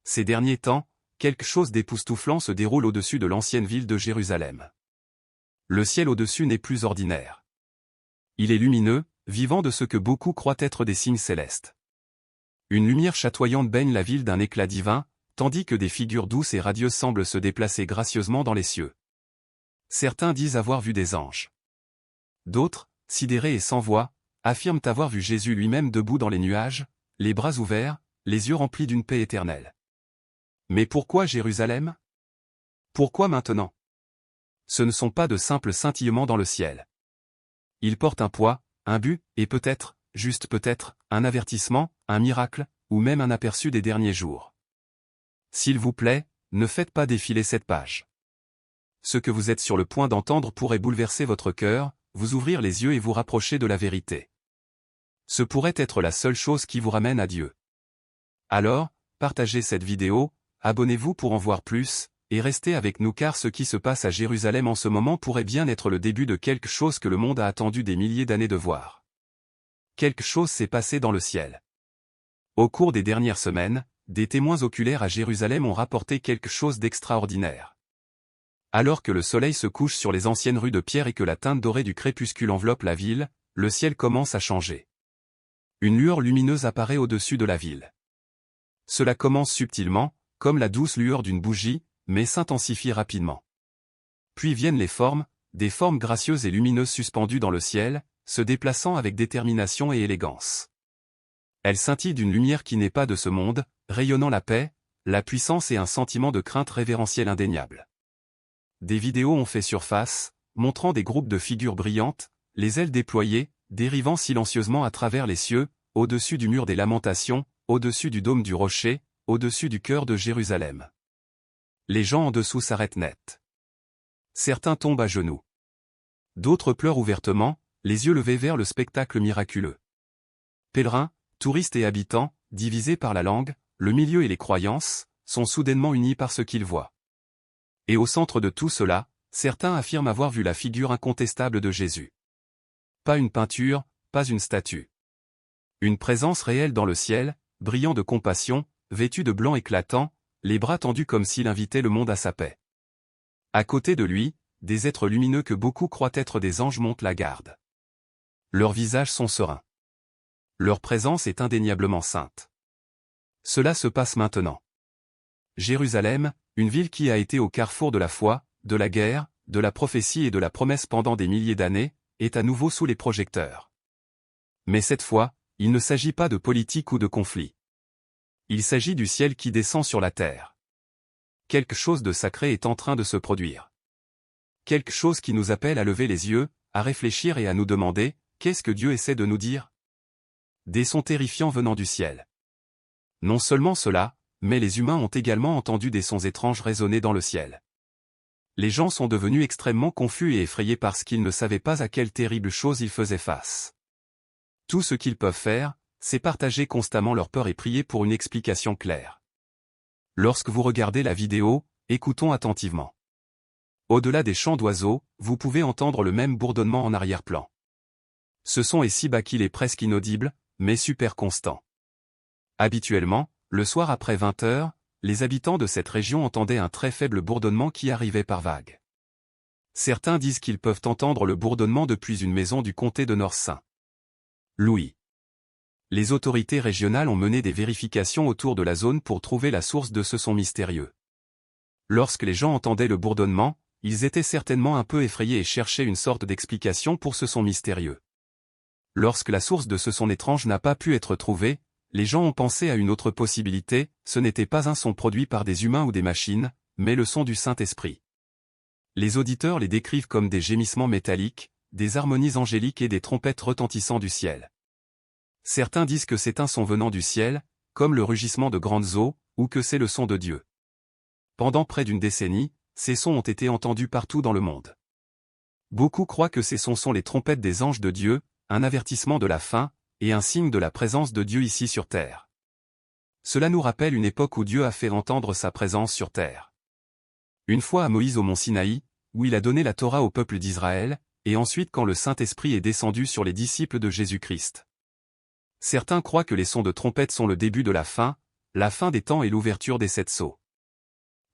Ces derniers temps, quelque chose d'époustouflant se déroule au-dessus de l'ancienne ville de Jérusalem. Le ciel au-dessus n'est plus ordinaire. Il est lumineux, vivant de ce que beaucoup croient être des signes célestes. Une lumière chatoyante baigne la ville d'un éclat divin, tandis que des figures douces et radieuses semblent se déplacer gracieusement dans les cieux. Certains disent avoir vu des anges. D'autres, sidérés et sans voix, affirment avoir vu Jésus lui-même debout dans les nuages, les bras ouverts, les yeux remplis d'une paix éternelle. Mais pourquoi Jérusalem? Pourquoi maintenant? Ce ne sont pas de simples scintillements dans le ciel. Ils portent un poids, un but, et peut-être, juste peut-être, un avertissement, un miracle, ou même un aperçu des derniers jours. S'il vous plaît, ne faites pas défiler cette page. Ce que vous êtes sur le point d'entendre pourrait bouleverser votre cœur, vous ouvrir les yeux et vous rapprocher de la vérité. Ce pourrait être la seule chose qui vous ramène à Dieu. Alors, partagez cette vidéo, abonnez-vous pour en voir plus, et restez avec nous car ce qui se passe à Jérusalem en ce moment pourrait bien être le début de quelque chose que le monde a attendu des milliers d'années de voir. Quelque chose s'est passé dans le ciel. Au cours des dernières semaines, des témoins oculaires à Jérusalem ont rapporté quelque chose d'extraordinaire. Alors que le soleil se couche sur les anciennes rues de pierre et que la teinte dorée du crépuscule enveloppe la ville, le ciel commence à changer. Une lueur lumineuse apparaît au-dessus de la ville. Cela commence subtilement, comme la douce lueur d'une bougie, mais s'intensifie rapidement. Puis viennent les formes, des formes gracieuses et lumineuses suspendues dans le ciel, se déplaçant avec détermination et élégance. Elles scintillent d'une lumière qui n'est pas de ce monde, rayonnant la paix, la puissance et un sentiment de crainte révérentielle indéniable. Des vidéos ont fait surface, montrant des groupes de figures brillantes, les ailes déployées, dérivant silencieusement à travers les cieux, au-dessus du mur des lamentations, au-dessus du dôme du rocher, au-dessus du cœur de Jérusalem. Les gens en dessous s'arrêtent net. Certains tombent à genoux. D'autres pleurent ouvertement, les yeux levés vers le spectacle miraculeux. Pèlerins, touristes et habitants, divisés par la langue, le milieu et les croyances, sont soudainement unis par ce qu'ils voient. Et au centre de tout cela, certains affirment avoir vu la figure incontestable de Jésus. Pas une peinture, pas une statue. Une présence réelle dans le ciel, brillant de compassion, vêtu de blanc éclatant, les bras tendus comme s'il invitait le monde à sa paix. À côté de lui, des êtres lumineux que beaucoup croient être des anges montent la garde. Leurs visages sont sereins. Leur présence est indéniablement sainte. Cela se passe maintenant. Jérusalem, une ville qui a été au carrefour de la foi, de la guerre, de la prophétie et de la promesse pendant des milliers d'années, est à nouveau sous les projecteurs. Mais cette fois, il ne s'agit pas de politique ou de conflit. Il s'agit du ciel qui descend sur la terre. Quelque chose de sacré est en train de se produire. Quelque chose qui nous appelle à lever les yeux, à réfléchir et à nous demander, qu'est-ce que Dieu essaie de nous dire? Des sons terrifiants venant du ciel. Non seulement cela, mais les humains ont également entendu des sons étranges résonner dans le ciel. Les gens sont devenus extrêmement confus et effrayés parce qu'ils ne savaient pas à quelle terrible chose ils faisaient face. Tout ce qu'ils peuvent faire, c'est partager constamment leur peur et prier pour une explication claire. Lorsque vous regardez la vidéo, écoutons attentivement. Au-delà des chants d'oiseaux, vous pouvez entendre le même bourdonnement en arrière-plan. Ce son est si bas qu'il est presque inaudible, mais super constant. Habituellement, le soir après 20 heures, les habitants de cette région entendaient un très faible bourdonnement qui arrivait par vagues. Certains disent qu'ils peuvent entendre le bourdonnement depuis une maison du comté de North-Saint-Louis. Les autorités régionales ont mené des vérifications autour de la zone pour trouver la source de ce son mystérieux. Lorsque les gens entendaient le bourdonnement, ils étaient certainement un peu effrayés et cherchaient une sorte d'explication pour ce son mystérieux. Lorsque la source de ce son étrange n'a pas pu être trouvée, les gens ont pensé à une autre possibilité, ce n'était pas un son produit par des humains ou des machines, mais le son du Saint-Esprit. Les auditeurs les décrivent comme des gémissements métalliques, des harmonies angéliques et des trompettes retentissant du ciel. Certains disent que c'est un son venant du ciel, comme le rugissement de grandes eaux, ou que c'est le son de Dieu. Pendant près d'une décennie, ces sons ont été entendus partout dans le monde. Beaucoup croient que ces sons sont les trompettes des anges de Dieu, un avertissement de la fin, et un signe de la présence de Dieu ici sur terre. Cela nous rappelle une époque où Dieu a fait entendre sa présence sur terre. Une fois à Moïse au mont Sinaï, où il a donné la Torah au peuple d'Israël, et ensuite quand le Saint-Esprit est descendu sur les disciples de Jésus-Christ. Certains croient que les sons de trompette sont le début de la fin, la fin des temps et l'ouverture des 7 sceaux.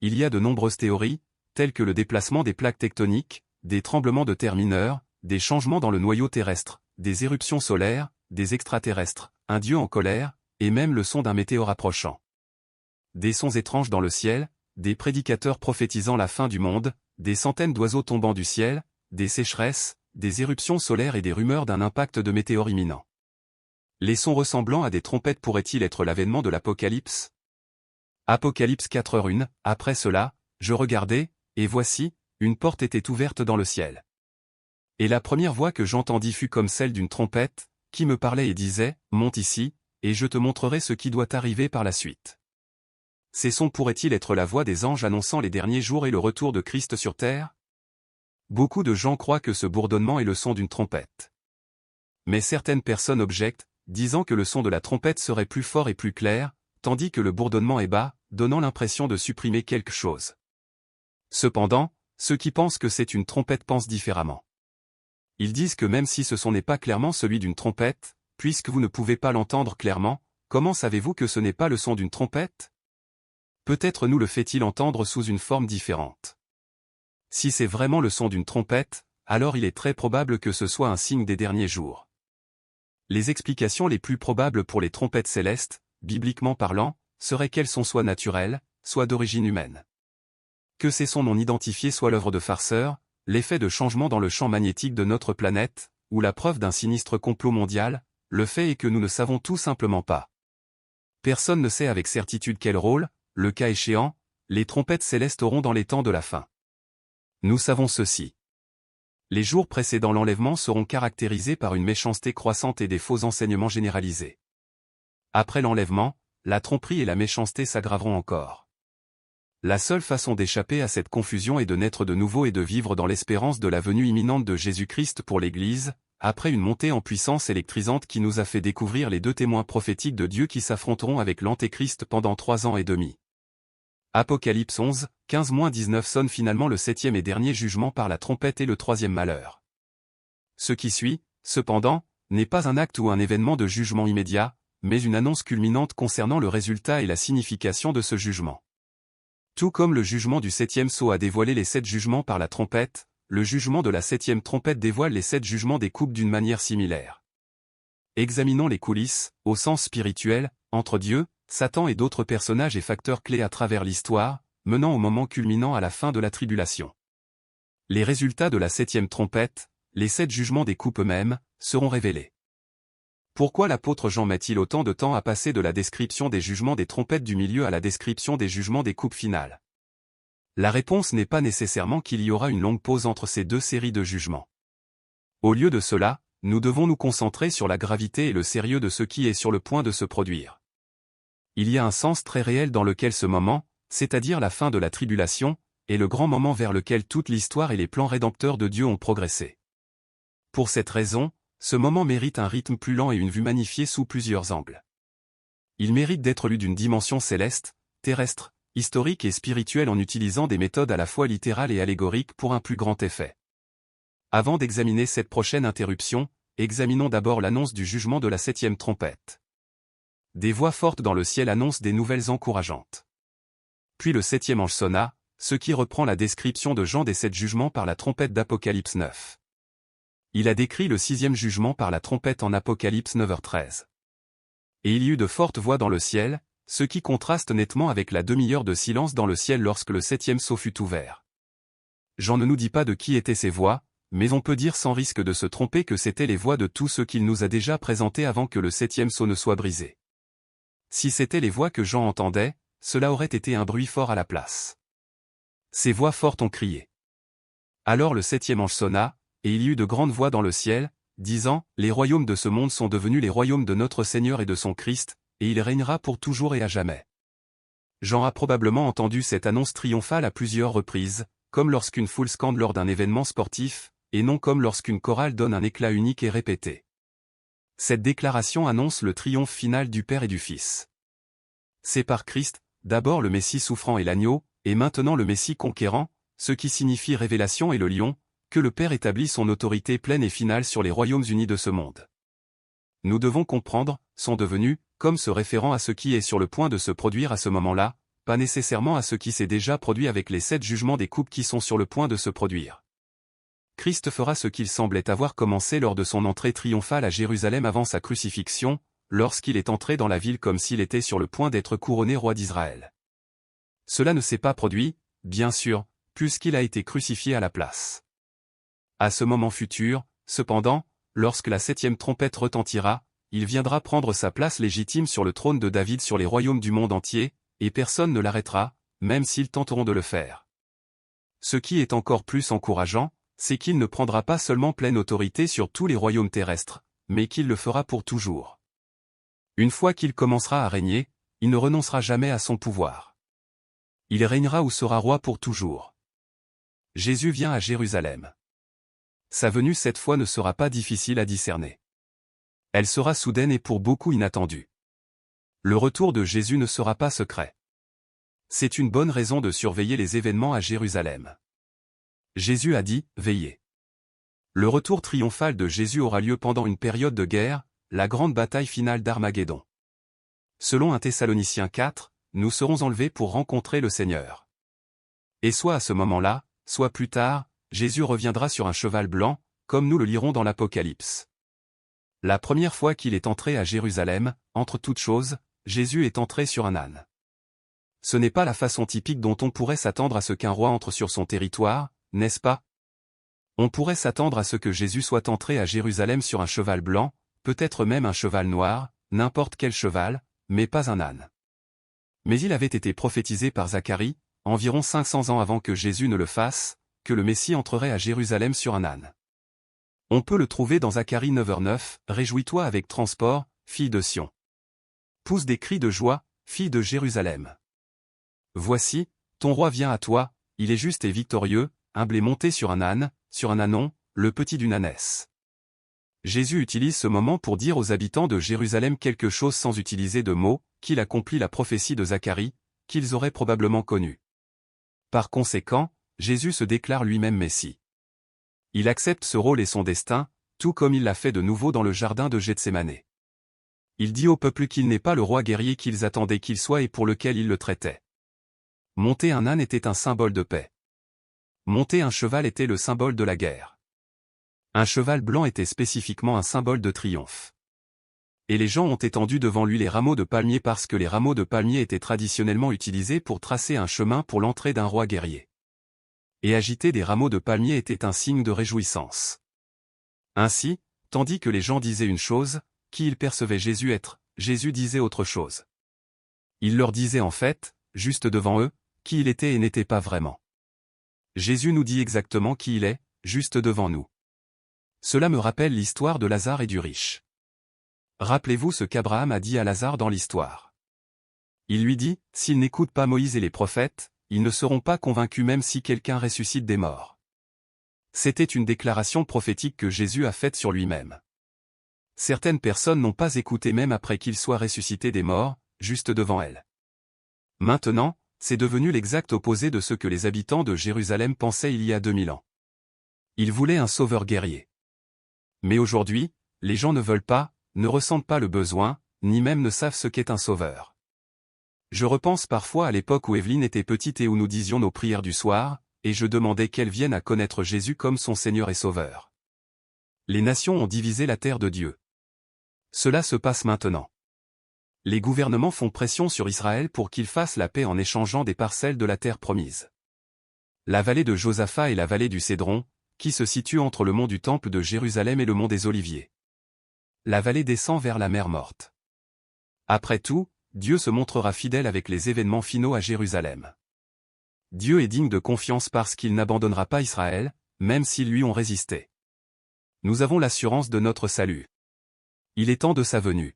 Il y a de nombreuses théories, telles que le déplacement des plaques tectoniques, des tremblements de terre mineurs, des changements dans le noyau terrestre, des éruptions solaires, des extraterrestres, un dieu en colère, et même le son d'un météore approchant. Des sons étranges dans le ciel, des prédicateurs prophétisant la fin du monde, des centaines d'oiseaux tombant du ciel, des sécheresses, des éruptions solaires et des rumeurs d'un impact de météores imminent. Les sons ressemblant à des trompettes pourraient-ils être l'avènement de l'Apocalypse? Apocalypse 4h1, après cela, je regardai, et voici, une porte était ouverte dans le ciel. Et la première voix que j'entendis fut comme celle d'une trompette, qui me parlait et disait, « Monte ici, et je te montrerai ce qui doit arriver par la suite. » Ces sons pourraient-ils être la voix des anges annonçant les derniers jours et le retour de Christ sur terre? Beaucoup de gens croient que ce bourdonnement est le son d'une trompette. Mais certaines personnes objectent, disant que le son de la trompette serait plus fort et plus clair, tandis que le bourdonnement est bas, donnant l'impression de supprimer quelque chose. Cependant, ceux qui pensent que c'est une trompette pensent différemment. Ils disent que même si ce son n'est pas clairement celui d'une trompette, puisque vous ne pouvez pas l'entendre clairement, comment savez-vous que ce n'est pas le son d'une trompette? Peut-être nous le fait-il entendre sous une forme différente. Si c'est vraiment le son d'une trompette, alors il est très probable que ce soit un signe des derniers jours. Les explications les plus probables pour les trompettes célestes, bibliquement parlant, seraient qu'elles sont soit naturelles, soit d'origine humaine. Que ces sons non identifiés soient l'œuvre de farceurs, l'effet de changement dans le champ magnétique de notre planète, ou la preuve d'un sinistre complot mondial, le fait est que nous ne savons tout simplement pas. Personne ne sait avec certitude quel rôle, le cas échéant, les trompettes célestes auront dans les temps de la fin. Nous savons ceci. Les jours précédant l'enlèvement seront caractérisés par une méchanceté croissante et des faux enseignements généralisés. Après l'enlèvement, la tromperie et la méchanceté s'aggraveront encore. La seule façon d'échapper à cette confusion est de naître de nouveau et de vivre dans l'espérance de la venue imminente de Jésus-Christ pour l'Église, après une montée en puissance électrisante qui nous a fait découvrir les 2 témoins prophétiques de Dieu qui s'affronteront avec l'Antéchrist pendant 3 ans et demi. Apocalypse 11, 15-19 sonne finalement le 7e et dernier jugement par la trompette et le 3e malheur. Ce qui suit, cependant, n'est pas un acte ou un événement de jugement immédiat, mais une annonce culminante concernant le résultat et la signification de ce jugement. Tout comme le jugement du 7e sceau a dévoilé les 7 jugements par la trompette, le jugement de la 7e trompette dévoile les 7 jugements des coupes d'une manière similaire. Examinons les coulisses, au sens spirituel, entre Dieu, Satan et d'autres personnages et facteurs clés à travers l'histoire, menant au moment culminant à la fin de la tribulation. Les résultats de la 7e trompette, les 7 jugements des coupes eux-mêmes, seront révélés. Pourquoi l'apôtre Jean met-il autant de temps à passer de la description des jugements des trompettes du milieu à la description des jugements des coupes finales? La réponse n'est pas nécessairement qu'il y aura une longue pause entre ces 2 séries de jugements. Au lieu de cela, nous devons nous concentrer sur la gravité et le sérieux de ce qui est sur le point de se produire. Il y a un sens très réel dans lequel ce moment, c'est-à-dire la fin de la tribulation, est le grand moment vers lequel toute l'histoire et les plans rédempteurs de Dieu ont progressé. Pour cette raison, ce moment mérite un rythme plus lent et une vue magnifiée sous plusieurs angles. Il mérite d'être lu d'une dimension céleste, terrestre, historique et spirituelle en utilisant des méthodes à la fois littérales et allégoriques pour un plus grand effet. Avant d'examiner cette prochaine interruption, examinons d'abord l'annonce du jugement de la 7e trompette. Des voix fortes dans le ciel annoncent des nouvelles encourageantes. Puis le 7e ange sonna, ce qui reprend la description de Jean des 7 jugements par la trompette d'Apocalypse 9. Il a décrit le 6e jugement par la trompette en Apocalypse 9h13. Et il y eut de fortes voix dans le ciel, ce qui contraste nettement avec la demi-heure de silence dans le ciel lorsque le 7e sceau fut ouvert. Jean ne nous dit pas de qui étaient ces voix, mais on peut dire sans risque de se tromper que c'étaient les voix de tous ceux qu'il nous a déjà présentés avant que le 7e sceau ne soit brisé. Si c'étaient les voix que Jean entendait, cela aurait été un bruit fort à la place. Ces voix fortes ont crié. Alors le 7e ange sonna, et il y eut de grandes voix dans le ciel, disant, « Les royaumes de ce monde sont devenus les royaumes de notre Seigneur et de son Christ, et il régnera pour toujours et à jamais. » Jean a probablement entendu cette annonce triomphale à plusieurs reprises, comme lorsqu'une foule scande lors d'un événement sportif, et non comme lorsqu'une chorale donne un éclat unique et répété. Cette déclaration annonce le triomphe final du Père et du Fils. C'est par Christ, d'abord le Messie souffrant et l'agneau, et maintenant le Messie conquérant, ce qui signifie révélation et le lion, que le Père établit son autorité pleine et finale sur les royaumes unis de ce monde. Nous devons comprendre, sont devenus, comme se référant à ce qui est sur le point de se produire à ce moment-là, pas nécessairement à ce qui s'est déjà produit avec les 7 jugements des coupes qui sont sur le point de se produire. Christ fera ce qu'il semblait avoir commencé lors de son entrée triomphale à Jérusalem avant sa crucifixion, lorsqu'il est entré dans la ville comme s'il était sur le point d'être couronné roi d'Israël. Cela ne s'est pas produit, bien sûr, puisqu'il a été crucifié à la place. À ce moment futur, cependant, lorsque la 7e trompette retentira, il viendra prendre sa place légitime sur le trône de David sur les royaumes du monde entier, et personne ne l'arrêtera, même s'ils tenteront de le faire. Ce qui est encore plus encourageant, c'est qu'il ne prendra pas seulement pleine autorité sur tous les royaumes terrestres, mais qu'il le fera pour toujours. Une fois qu'il commencera à régner, il ne renoncera jamais à son pouvoir. Il régnera ou sera roi pour toujours. Jésus vient à Jérusalem. Sa venue cette fois ne sera pas difficile à discerner. Elle sera soudaine et pour beaucoup inattendue. Le retour de Jésus ne sera pas secret. C'est une bonne raison de surveiller les événements à Jérusalem. Jésus a dit, veillez. Le retour triomphal de Jésus aura lieu pendant une période de guerre, la grande bataille finale d'Armageddon. Selon 1 Thessaloniciens 4, nous serons enlevés pour rencontrer le Seigneur. Et soit à ce moment-là, soit plus tard, Jésus reviendra sur un cheval blanc, comme nous le lirons dans l'Apocalypse. La première fois qu'il est entré à Jérusalem, entre toutes choses, Jésus est entré sur un âne. Ce n'est pas la façon typique dont on pourrait s'attendre à ce qu'un roi entre sur son territoire, n'est-ce pas? On pourrait s'attendre à ce que Jésus soit entré à Jérusalem sur un cheval blanc, peut-être même un cheval noir, n'importe quel cheval, mais pas un âne. Mais il avait été prophétisé par Zacharie, environ 500 ans avant que Jésus ne le fasse, que le Messie entrerait à Jérusalem sur un âne. On peut le trouver dans Zacharie 9h9, « Réjouis-toi avec transport, fille de Sion. Pousse des cris de joie, fille de Jérusalem. Voici, ton roi vient à toi, il est juste et victorieux, humble et monté sur un ânon, le petit d'une ânesse. » Jésus utilise ce moment pour dire aux habitants de Jérusalem quelque chose sans utiliser de mots, qu'il accomplit la prophétie de Zacharie, qu'ils auraient probablement connue. Par conséquent, Jésus se déclare lui-même Messie. Il accepte ce rôle et son destin, tout comme il l'a fait de nouveau dans le jardin de Gethsémane. Il dit au peuple qu'il n'est pas le roi guerrier qu'ils attendaient qu'il soit et pour lequel ils le traitaient. Monter un âne était un symbole de paix. Monter un cheval était le symbole de la guerre. Un cheval blanc était spécifiquement un symbole de triomphe. Et les gens ont étendu devant lui les rameaux de palmier parce que les rameaux de palmier étaient traditionnellement utilisés pour tracer un chemin pour l'entrée d'un roi guerrier. Et agiter des rameaux de palmier était un signe de réjouissance. Ainsi, tandis que les gens disaient une chose, qui ils percevaient Jésus être, Jésus disait autre chose. Il leur disait en fait, juste devant eux, qui il était et n'était pas vraiment. Jésus nous dit exactement qui il est, juste devant nous. Cela me rappelle l'histoire de Lazare et du riche. Rappelez-vous ce qu'Abraham a dit à Lazare dans l'histoire. Il lui dit, s'ils n'écoutent pas Moïse et les prophètes, ils ne seront pas convaincus même si quelqu'un ressuscite des morts. C'était une déclaration prophétique que Jésus a faite sur lui-même. Certaines personnes n'ont pas écouté même après qu'il soit ressuscité des morts, juste devant elles. Maintenant, c'est devenu l'exact opposé de ce que les habitants de Jérusalem pensaient il y a 2000 ans. Ils voulaient un sauveur guerrier. Mais aujourd'hui, les gens ne veulent pas, ne ressentent pas le besoin, ni même ne savent ce qu'est un sauveur. Je repense parfois à l'époque où Evelyne était petite et où nous disions nos prières du soir, et je demandais qu'elle vienne à connaître Jésus comme son Seigneur et Sauveur. Les nations ont divisé la terre de Dieu. Cela se passe maintenant. Les gouvernements font pression sur Israël pour qu'il fasse la paix en échangeant des parcelles de la terre promise. La vallée de Josaphat et la vallée du Cédron, qui se situe entre le mont du Temple de Jérusalem et le mont des Oliviers. La vallée descend vers la mer Morte. Après tout, Dieu se montrera fidèle avec les événements finaux à Jérusalem. Dieu est digne de confiance parce qu'il n'abandonnera pas Israël, même s'ils lui ont résisté. Nous avons l'assurance de notre salut. Il est temps de sa venue.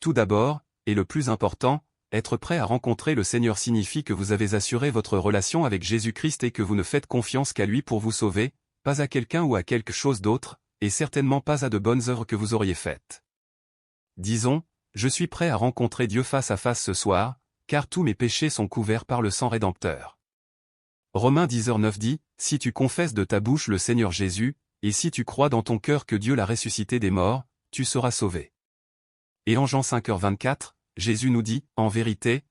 Tout d'abord, et le plus important, être prêt à rencontrer le Seigneur signifie que vous avez assuré votre relation avec Jésus-Christ et que vous ne faites confiance qu'à lui pour vous sauver, pas à quelqu'un ou à quelque chose d'autre, et certainement pas à de bonnes œuvres que vous auriez faites. Disons, je suis prêt à rencontrer Dieu face à face ce soir, car tous mes péchés sont couverts par le sang rédempteur. Romains 10h9 dit, si tu confesses de ta bouche le Seigneur Jésus, et si tu crois dans ton cœur que Dieu l'a ressuscité des morts, tu seras sauvé. Et en Jean 5h24, Jésus nous dit, en vérité,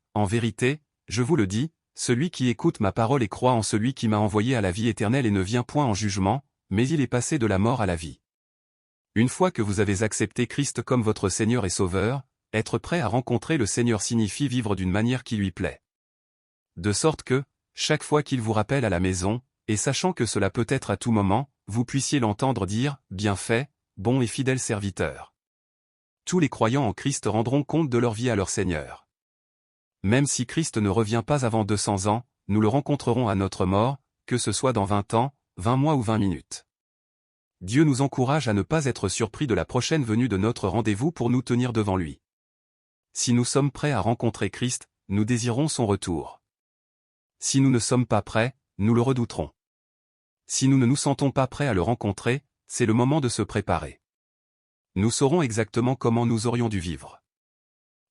je vous le dis, celui qui écoute ma parole et croit en celui qui m'a envoyé à la vie éternelle et ne vient point en jugement, mais il est passé de la mort à la vie. Une fois que vous avez accepté Christ comme votre Seigneur et Sauveur, être prêt à rencontrer le Seigneur signifie vivre d'une manière qui lui plaît. De sorte que, chaque fois qu'il vous rappelle à la maison, et sachant que cela peut être à tout moment, vous puissiez l'entendre dire « Bien fait, bon et fidèle serviteur ». Tous les croyants en Christ rendront compte de leur vie à leur Seigneur. Même si Christ ne revient pas avant 200 ans, nous le rencontrerons à notre mort, que ce soit dans 20 ans, 20 mois ou 20 minutes. Dieu nous encourage à ne pas être surpris de la prochaine venue de notre rendez-vous pour nous tenir devant lui. Si nous sommes prêts à rencontrer Christ, nous désirons son retour. Si nous ne sommes pas prêts, nous le redouterons. Si nous ne nous sentons pas prêts à le rencontrer, c'est le moment de se préparer. Nous saurons exactement comment nous aurions dû vivre.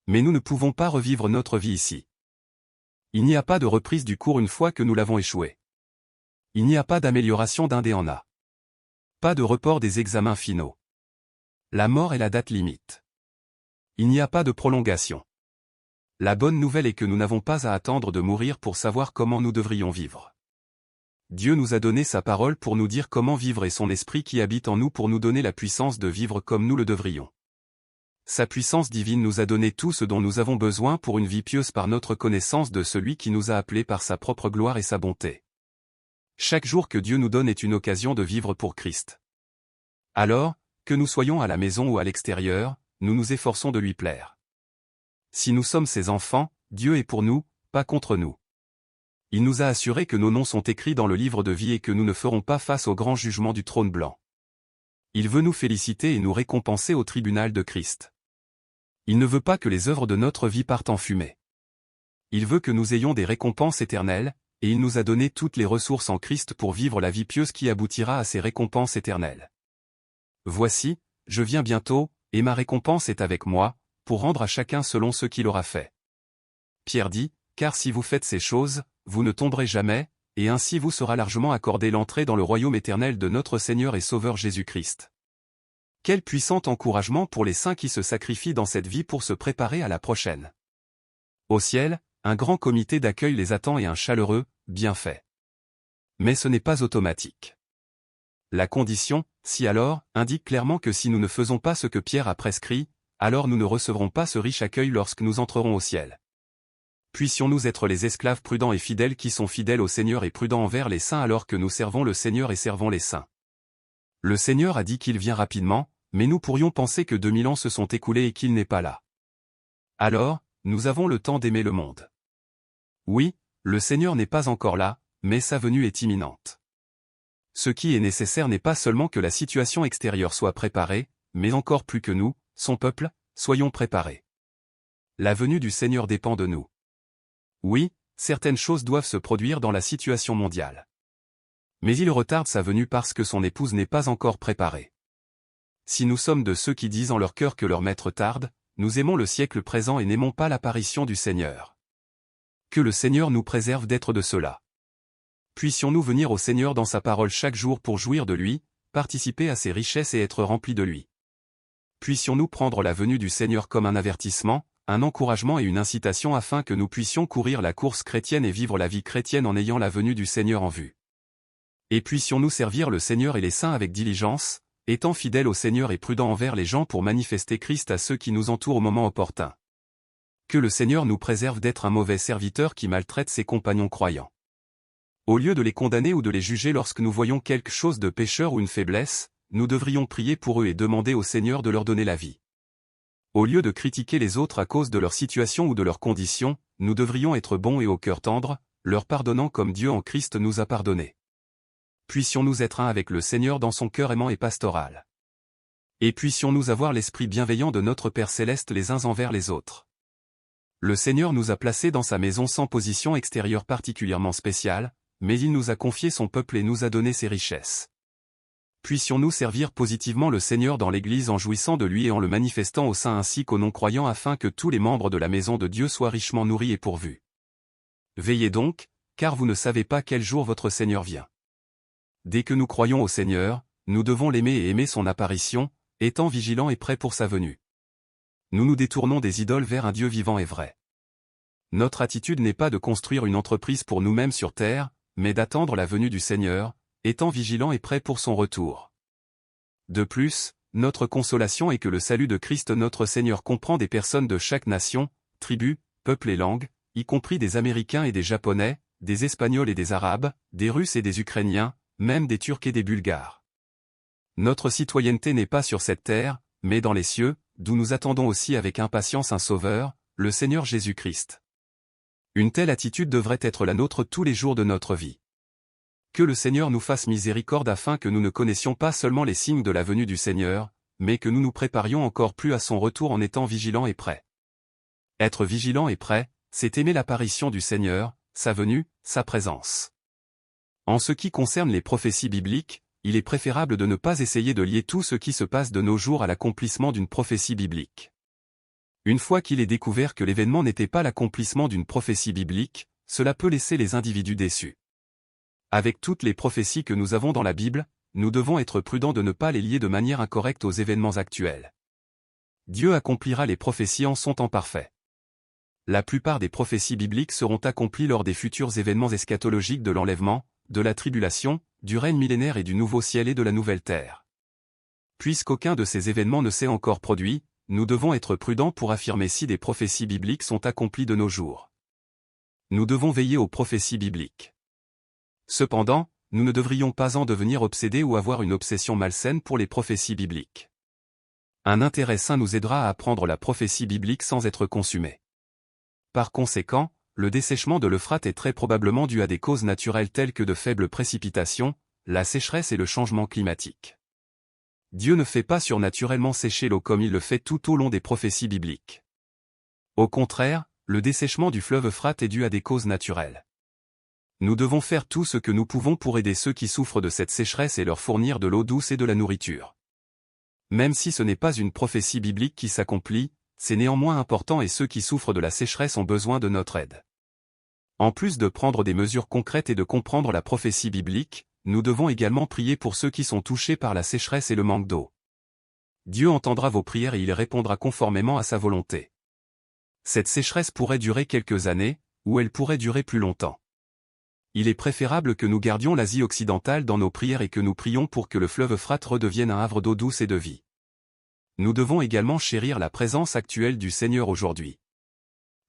Mais nous ne pouvons pas revivre notre vie ici. Il n'y a pas de reprise du cours une fois que nous l'avons échoué. Il n'y a pas d'amélioration d'un dé en A. Pas de report des examens finaux. La mort est la date limite. Il n'y a pas de prolongation. La bonne nouvelle est que nous n'avons pas à attendre de mourir pour savoir comment nous devrions vivre. Dieu nous a donné sa parole pour nous dire comment vivre et son esprit qui habite en nous pour nous donner la puissance de vivre comme nous le devrions. Sa puissance divine nous a donné tout ce dont nous avons besoin pour une vie pieuse par notre connaissance de celui qui nous a appelés par sa propre gloire et sa bonté. Chaque jour que Dieu nous donne est une occasion de vivre pour Christ. Alors, que nous soyons à la maison ou à l'extérieur, nous nous efforçons de lui plaire. Si nous sommes ses enfants, Dieu est pour nous, pas contre nous. Il nous a assuré que nos noms sont écrits dans le livre de vie et que nous ne ferons pas face au grand jugement du trône blanc. Il veut nous féliciter et nous récompenser au tribunal de Christ. Il ne veut pas que les œuvres de notre vie partent en fumée. Il veut que nous ayons des récompenses éternelles, et il nous a donné toutes les ressources en Christ pour vivre la vie pieuse qui aboutira à ces récompenses éternelles. Voici, je viens bientôt, et ma récompense est avec moi, pour rendre à chacun selon ce qu'il aura fait. Pierre dit, car si vous faites ces choses, vous ne tomberez jamais, et ainsi vous sera largement accordé l'entrée dans le royaume éternel de notre Seigneur et Sauveur Jésus-Christ. Quel puissant encouragement pour les saints qui se sacrifient dans cette vie pour se préparer à la prochaine. Au ciel, un grand comité d'accueil les attend et un chaleureux « bien fait ». Mais ce n'est pas automatique. La condition, si alors, indique clairement que si nous ne faisons pas ce que Pierre a prescrit, alors nous ne recevrons pas ce riche accueil lorsque nous entrerons au ciel. Puissions-nous être les esclaves prudents et fidèles qui sont fidèles au Seigneur et prudents envers les saints alors que nous servons le Seigneur et servons les saints. Le Seigneur a dit qu'il vient rapidement, mais nous pourrions penser que 2000 ans se sont écoulés et qu'il n'est pas là. Alors, nous avons le temps d'aimer le monde. Oui, le Seigneur n'est pas encore là, mais sa venue est imminente. Ce qui est nécessaire n'est pas seulement que la situation extérieure soit préparée, mais encore plus que nous, son peuple, soyons préparés. La venue du Seigneur dépend de nous. Oui, certaines choses doivent se produire dans la situation mondiale. Mais il retarde sa venue parce que son épouse n'est pas encore préparée. Si nous sommes de ceux qui disent en leur cœur que leur maître tarde, nous aimons le siècle présent et n'aimons pas l'apparition du Seigneur. Que le Seigneur nous préserve d'être de cela. Puissions-nous venir au Seigneur dans sa parole chaque jour pour jouir de lui, participer à ses richesses et être remplis de lui. Puissions-nous prendre la venue du Seigneur comme un avertissement, un encouragement et une incitation afin que nous puissions courir la course chrétienne et vivre la vie chrétienne en ayant la venue du Seigneur en vue. Et puissions-nous servir le Seigneur et les saints avec diligence, étant fidèles au Seigneur et prudents envers les gens pour manifester Christ à ceux qui nous entourent au moment opportun. Que le Seigneur nous préserve d'être un mauvais serviteur qui maltraite ses compagnons croyants. Au lieu de les condamner ou de les juger lorsque nous voyons quelque chose de pécheur ou une faiblesse, nous devrions prier pour eux et demander au Seigneur de leur donner la vie. Au lieu de critiquer les autres à cause de leur situation ou de leurs conditions, nous devrions être bons et au cœur tendre, leur pardonnant comme Dieu en Christ nous a pardonné. Puissions-nous être un avec le Seigneur dans son cœur aimant et pastoral. Et puissions-nous avoir l'esprit bienveillant de notre Père Céleste les uns envers les autres. Le Seigneur nous a placés dans sa maison sans position extérieure particulièrement spéciale, mais il nous a confié son peuple et nous a donné ses richesses. Puissions-nous servir positivement le Seigneur dans l'Église en jouissant de lui et en le manifestant aux saints ainsi qu'aux non-croyants afin que tous les membres de la maison de Dieu soient richement nourris et pourvus. Veillez donc, car vous ne savez pas quel jour votre Seigneur vient. Dès que nous croyons au Seigneur, nous devons l'aimer et aimer son apparition, étant vigilants et prêts pour sa venue. Nous nous détournons des idoles vers un Dieu vivant et vrai. Notre attitude n'est pas de construire une entreprise pour nous-mêmes sur terre, mais d'attendre la venue du Seigneur, étant vigilants et prêts pour son retour. De plus, notre consolation est que le salut de Christ notre Seigneur comprend des personnes de chaque nation, tribu, peuple et langue, y compris des Américains et des Japonais, des Espagnols et des Arabes, des Russes et des Ukrainiens, même des Turcs et des Bulgares. Notre citoyenneté n'est pas sur cette terre, mais dans les cieux, d'où nous attendons aussi avec impatience un Sauveur, le Seigneur Jésus-Christ. Une telle attitude devrait être la nôtre tous les jours de notre vie. Que le Seigneur nous fasse miséricorde afin que nous ne connaissions pas seulement les signes de la venue du Seigneur, mais que nous nous préparions encore plus à son retour en étant vigilants et prêts. Être vigilant et prêt, c'est aimer l'apparition du Seigneur, sa venue, sa présence. En ce qui concerne les prophéties bibliques, il est préférable de ne pas essayer de lier tout ce qui se passe de nos jours à l'accomplissement d'une prophétie biblique. Une fois qu'il est découvert que l'événement n'était pas l'accomplissement d'une prophétie biblique, cela peut laisser les individus déçus. Avec toutes les prophéties que nous avons dans la Bible, nous devons être prudents de ne pas les lier de manière incorrecte aux événements actuels. Dieu accomplira les prophéties en son temps parfait. La plupart des prophéties bibliques seront accomplies lors des futurs événements eschatologiques de l'enlèvement, de la tribulation, du règne millénaire et du nouveau ciel et de la nouvelle terre. Puisqu'aucun de ces événements ne s'est encore produit, nous devons être prudents pour affirmer si des prophéties bibliques sont accomplies de nos jours. Nous devons veiller aux prophéties bibliques. Cependant, nous ne devrions pas en devenir obsédés ou avoir une obsession malsaine pour les prophéties bibliques. Un intérêt sain nous aidera à apprendre la prophétie biblique sans être consumés. Par conséquent, le dessèchement de l'Euphrate est très probablement dû à des causes naturelles telles que de faibles précipitations, la sécheresse et le changement climatique. Dieu ne fait pas surnaturellement sécher l'eau comme il le fait tout au long des prophéties bibliques. Au contraire, le dessèchement du fleuve Euphrate est dû à des causes naturelles. Nous devons faire tout ce que nous pouvons pour aider ceux qui souffrent de cette sécheresse et leur fournir de l'eau douce et de la nourriture. Même si ce n'est pas une prophétie biblique qui s'accomplit, c'est néanmoins important et ceux qui souffrent de la sécheresse ont besoin de notre aide. En plus de prendre des mesures concrètes et de comprendre la prophétie biblique, nous devons également prier pour ceux qui sont touchés par la sécheresse et le manque d'eau. Dieu entendra vos prières et il répondra conformément à sa volonté. Cette sécheresse pourrait durer quelques années, ou elle pourrait durer plus longtemps. Il est préférable que nous gardions l'Asie occidentale dans nos prières et que nous prions pour que le fleuve Euphrate redevienne un havre d'eau douce et de vie. Nous devons également chérir la présence actuelle du Seigneur aujourd'hui.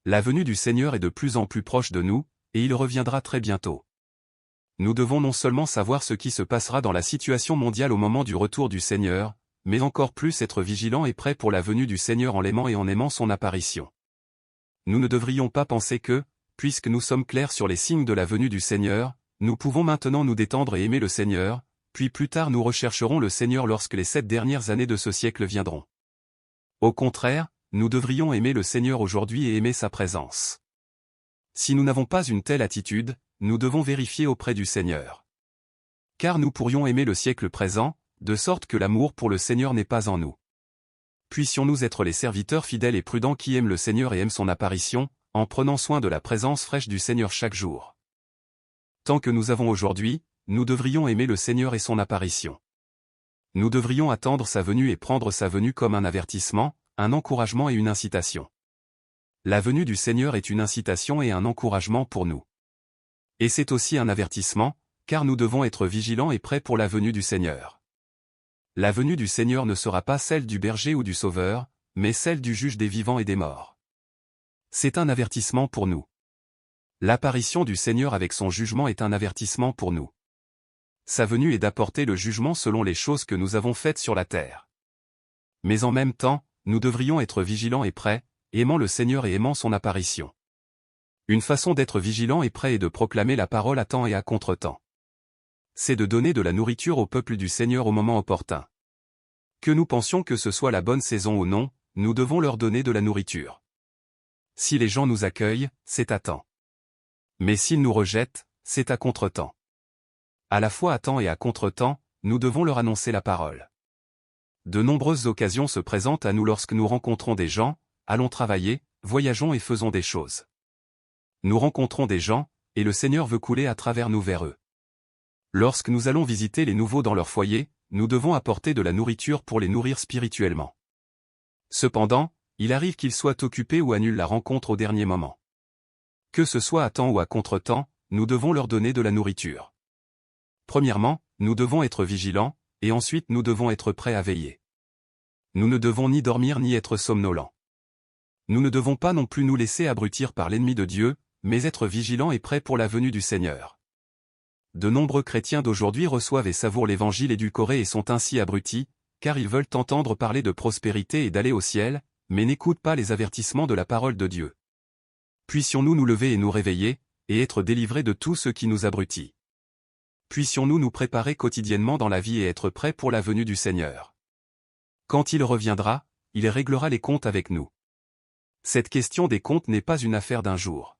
La venue du Seigneur est de plus en plus proche de nous, et il reviendra très bientôt. Nous devons non seulement savoir ce qui se passera dans la situation mondiale au moment du retour du Seigneur, mais encore plus être vigilants et prêts pour la venue du Seigneur en l'aimant et en aimant son apparition. Nous ne devrions pas penser que, puisque nous sommes clairs sur les signes de la venue du Seigneur, nous pouvons maintenant nous détendre et aimer le Seigneur, puis plus tard nous rechercherons le Seigneur lorsque les 7 dernières années de ce siècle viendront. Au contraire, nous devrions aimer le Seigneur aujourd'hui et aimer sa présence. Si nous n'avons pas une telle attitude, nous devons vérifier auprès du Seigneur. Car nous pourrions aimer le siècle présent, de sorte que l'amour pour le Seigneur n'est pas en nous. Puissions-nous être les serviteurs fidèles et prudents qui aiment le Seigneur et aiment son apparition, en prenant soin de la présence fraîche du Seigneur chaque jour. Tant que nous avons aujourd'hui, nous devrions aimer le Seigneur et son apparition. Nous devrions attendre sa venue et prendre sa venue comme un avertissement, un encouragement et une incitation. La venue du Seigneur est une incitation et un encouragement pour nous. Et c'est aussi un avertissement, car nous devons être vigilants et prêts pour la venue du Seigneur. La venue du Seigneur ne sera pas celle du berger ou du sauveur, mais celle du juge des vivants et des morts. C'est un avertissement pour nous. L'apparition du Seigneur avec son jugement est un avertissement pour nous. Sa venue est d'apporter le jugement selon les choses que nous avons faites sur la terre. Mais en même temps, nous devrions être vigilants et prêts, aimant le Seigneur et aimant son apparition. Une façon d'être vigilant et prêt est de proclamer la parole à temps et à contre-temps. C'est de donner de la nourriture au peuple du Seigneur au moment opportun. Que nous pensions que ce soit la bonne saison ou non, nous devons leur donner de la nourriture. Si les gens nous accueillent, c'est à temps. Mais s'ils nous rejettent, c'est à contre-temps. À la fois à temps et à contre-temps, nous devons leur annoncer la parole. De nombreuses occasions se présentent à nous lorsque nous rencontrons des gens, allons travailler, voyageons et faisons des choses. Nous rencontrons des gens, et le Seigneur veut couler à travers nous vers eux. Lorsque nous allons visiter les nouveaux dans leur foyer, nous devons apporter de la nourriture pour les nourrir spirituellement. Cependant, il arrive qu'il soit occupé ou annule la rencontre au dernier moment. Que ce soit à temps ou à contre-temps, nous devons leur donner de la nourriture. Premièrement, nous devons être vigilants, et ensuite nous devons être prêts à veiller. Nous ne devons ni dormir ni être somnolents. Nous ne devons pas non plus nous laisser abrutir par l'ennemi de Dieu, mais être vigilants et prêts pour la venue du Seigneur. De nombreux chrétiens d'aujourd'hui reçoivent et savourent l'évangile édulcoré et sont ainsi abrutis, car ils veulent entendre parler de prospérité et d'aller au ciel, mais n'écoutent pas les avertissements de la parole de Dieu. Puissions-nous nous lever et nous réveiller, et être délivrés de tout ce qui nous abrutit. Puissions-nous nous préparer quotidiennement dans la vie et être prêts pour la venue du Seigneur. Quand il reviendra, il réglera les comptes avec nous. Cette question des comptes n'est pas une affaire d'un jour.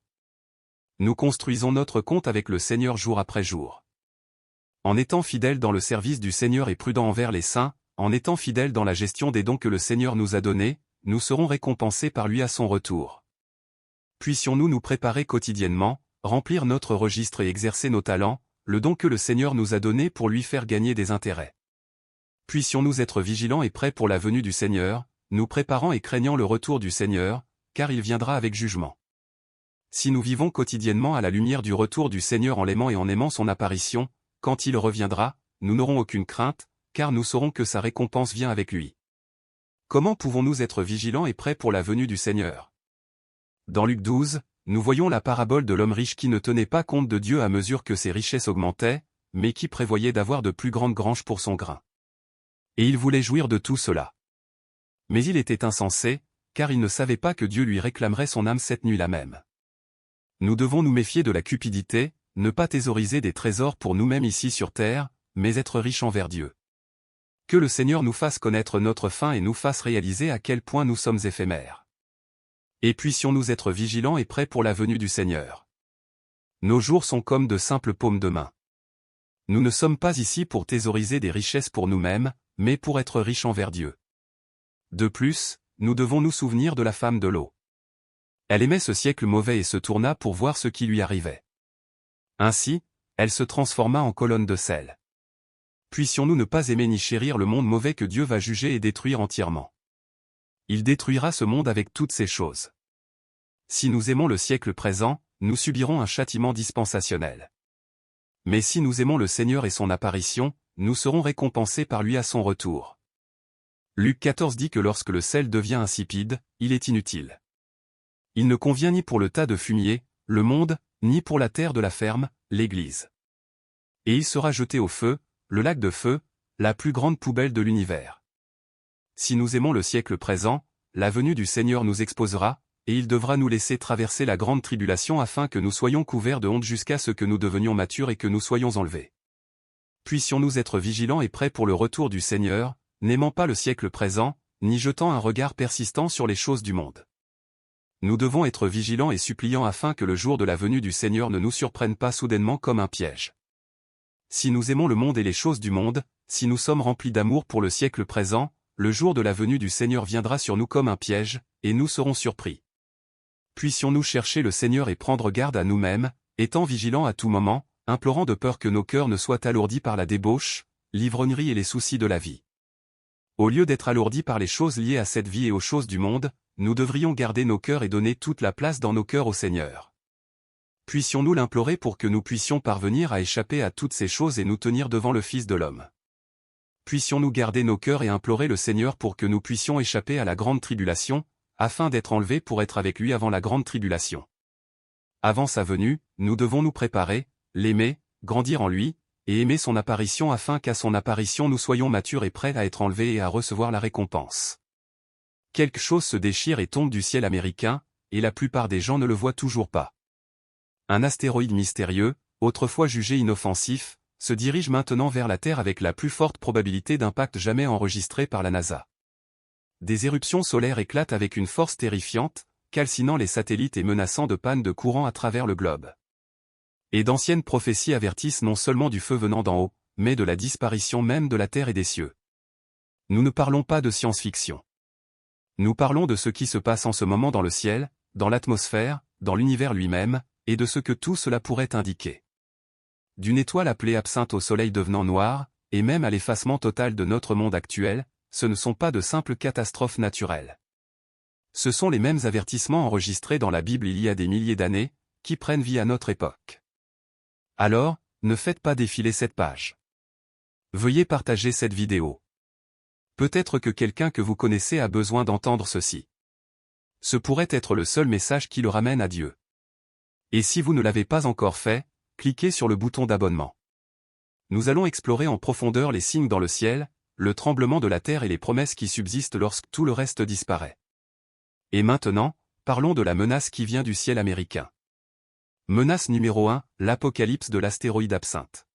Nous construisons notre compte avec le Seigneur jour après jour. En étant fidèles dans le service du Seigneur et prudents envers les saints, en étant fidèles dans la gestion des dons que le Seigneur nous a donnés, nous serons récompensés par lui à son retour. Puissions-nous nous préparer quotidiennement, remplir notre registre et exercer nos talents, le don que le Seigneur nous a donné pour lui faire gagner des intérêts. Puissions-nous être vigilants et prêts pour la venue du Seigneur, nous préparant et craignant le retour du Seigneur, car il viendra avec jugement. Si nous vivons quotidiennement à la lumière du retour du Seigneur en l'aimant et en aimant son apparition, quand il reviendra, nous n'aurons aucune crainte, car nous saurons que sa récompense vient avec lui. Comment pouvons-nous être vigilants et prêts pour la venue du Seigneur? Dans Luc 12, nous voyons la parabole de l'homme riche qui ne tenait pas compte de Dieu à mesure que ses richesses augmentaient, mais qui prévoyait d'avoir de plus grandes granges pour son grain. Et il voulait jouir de tout cela. Mais il était insensé, car il ne savait pas que Dieu lui réclamerait son âme cette nuit-là même. Nous devons nous méfier de la cupidité, ne pas thésauriser des trésors pour nous-mêmes ici sur terre, mais être riches envers Dieu. Que le Seigneur nous fasse connaître notre fin et nous fasse réaliser à quel point nous sommes éphémères. Et puissions-nous être vigilants et prêts pour la venue du Seigneur. Nos jours sont comme de simples paumes de main. Nous ne sommes pas ici pour thésauriser des richesses pour nous-mêmes, mais pour être riches envers Dieu. De plus, nous devons nous souvenir de la femme de Lot. Elle aimait ce siècle mauvais et se tourna pour voir ce qui lui arrivait. Ainsi, elle se transforma en colonne de sel. Puissions-nous ne pas aimer ni chérir le monde mauvais que Dieu va juger et détruire entièrement. Il détruira ce monde avec toutes ces choses. Si nous aimons le siècle présent, nous subirons un châtiment dispensationnel. Mais si nous aimons le Seigneur et son apparition, nous serons récompensés par lui à son retour. Luc 14 dit que lorsque le sel devient insipide, il est inutile. Il ne convient ni pour le tas de fumier, le monde, ni pour la terre de la ferme, l'Église. Et il sera jeté au feu, le lac de feu, la plus grande poubelle de l'univers. Si nous aimons le siècle présent, la venue du Seigneur nous exposera, et il devra nous laisser traverser la grande tribulation afin que nous soyons couverts de honte jusqu'à ce que nous devenions matures et que nous soyons enlevés. Puissions-nous être vigilants et prêts pour le retour du Seigneur, n'aimant pas le siècle présent, ni jetant un regard persistant sur les choses du monde. Nous devons être vigilants et suppliants afin que le jour de la venue du Seigneur ne nous surprenne pas soudainement comme un piège. Si nous aimons le monde et les choses du monde, si nous sommes remplis d'amour pour le siècle présent, le jour de la venue du Seigneur viendra sur nous comme un piège, et nous serons surpris. Puissions-nous chercher le Seigneur et prendre garde à nous-mêmes, étant vigilants à tout moment, implorant de peur que nos cœurs ne soient alourdis par la débauche, l'ivrognerie et les soucis de la vie. Au lieu d'être alourdis par les choses liées à cette vie et aux choses du monde, nous devrions garder nos cœurs et donner toute la place dans nos cœurs au Seigneur. Puissions-nous l'implorer pour que nous puissions parvenir à échapper à toutes ces choses et nous tenir devant le Fils de l'homme. Puissions-nous garder nos cœurs et implorer le Seigneur pour que nous puissions échapper à la grande tribulation, afin d'être enlevés pour être avec lui avant la grande tribulation. Avant sa venue, nous devons nous préparer, l'aimer, grandir en lui, et aimer son apparition afin qu'à son apparition nous soyons matures et prêts à être enlevés et à recevoir la récompense. Quelque chose se déchire et tombe du ciel américain, et la plupart des gens ne le voient toujours pas. Un astéroïde mystérieux, autrefois jugé inoffensif, se dirige maintenant vers la Terre avec la plus forte probabilité d'impact jamais enregistrée par la NASA. Des éruptions solaires éclatent avec une force terrifiante, calcinant les satellites et menaçant de panne de courant à travers le globe. Et d'anciennes prophéties avertissent non seulement du feu venant d'en haut, mais de la disparition même de la Terre et des cieux. Nous ne parlons pas de science-fiction. Nous parlons de ce qui se passe en ce moment dans le ciel, dans l'atmosphère, dans l'univers lui-même, et de ce que tout cela pourrait indiquer. D'une étoile appelée absinthe au soleil devenant noir, et même à l'effacement total de notre monde actuel, ce ne sont pas de simples catastrophes naturelles. Ce sont les mêmes avertissements enregistrés dans la Bible il y a des milliers d'années, qui prennent vie à notre époque. Alors, ne faites pas défiler cette page. Veuillez partager cette vidéo. Peut-être que quelqu'un que vous connaissez a besoin d'entendre ceci. Ce pourrait être le seul message qui le ramène à Dieu. Et si vous ne l'avez pas encore fait, cliquez sur le bouton d'abonnement. Nous allons explorer en profondeur les signes dans le ciel, le tremblement de la terre et les promesses qui subsistent lorsque tout le reste disparaît. Et maintenant, parlons de la menace qui vient du ciel américain. Menace numéro 1, l'apocalypse de l'astéroïde Absinthe.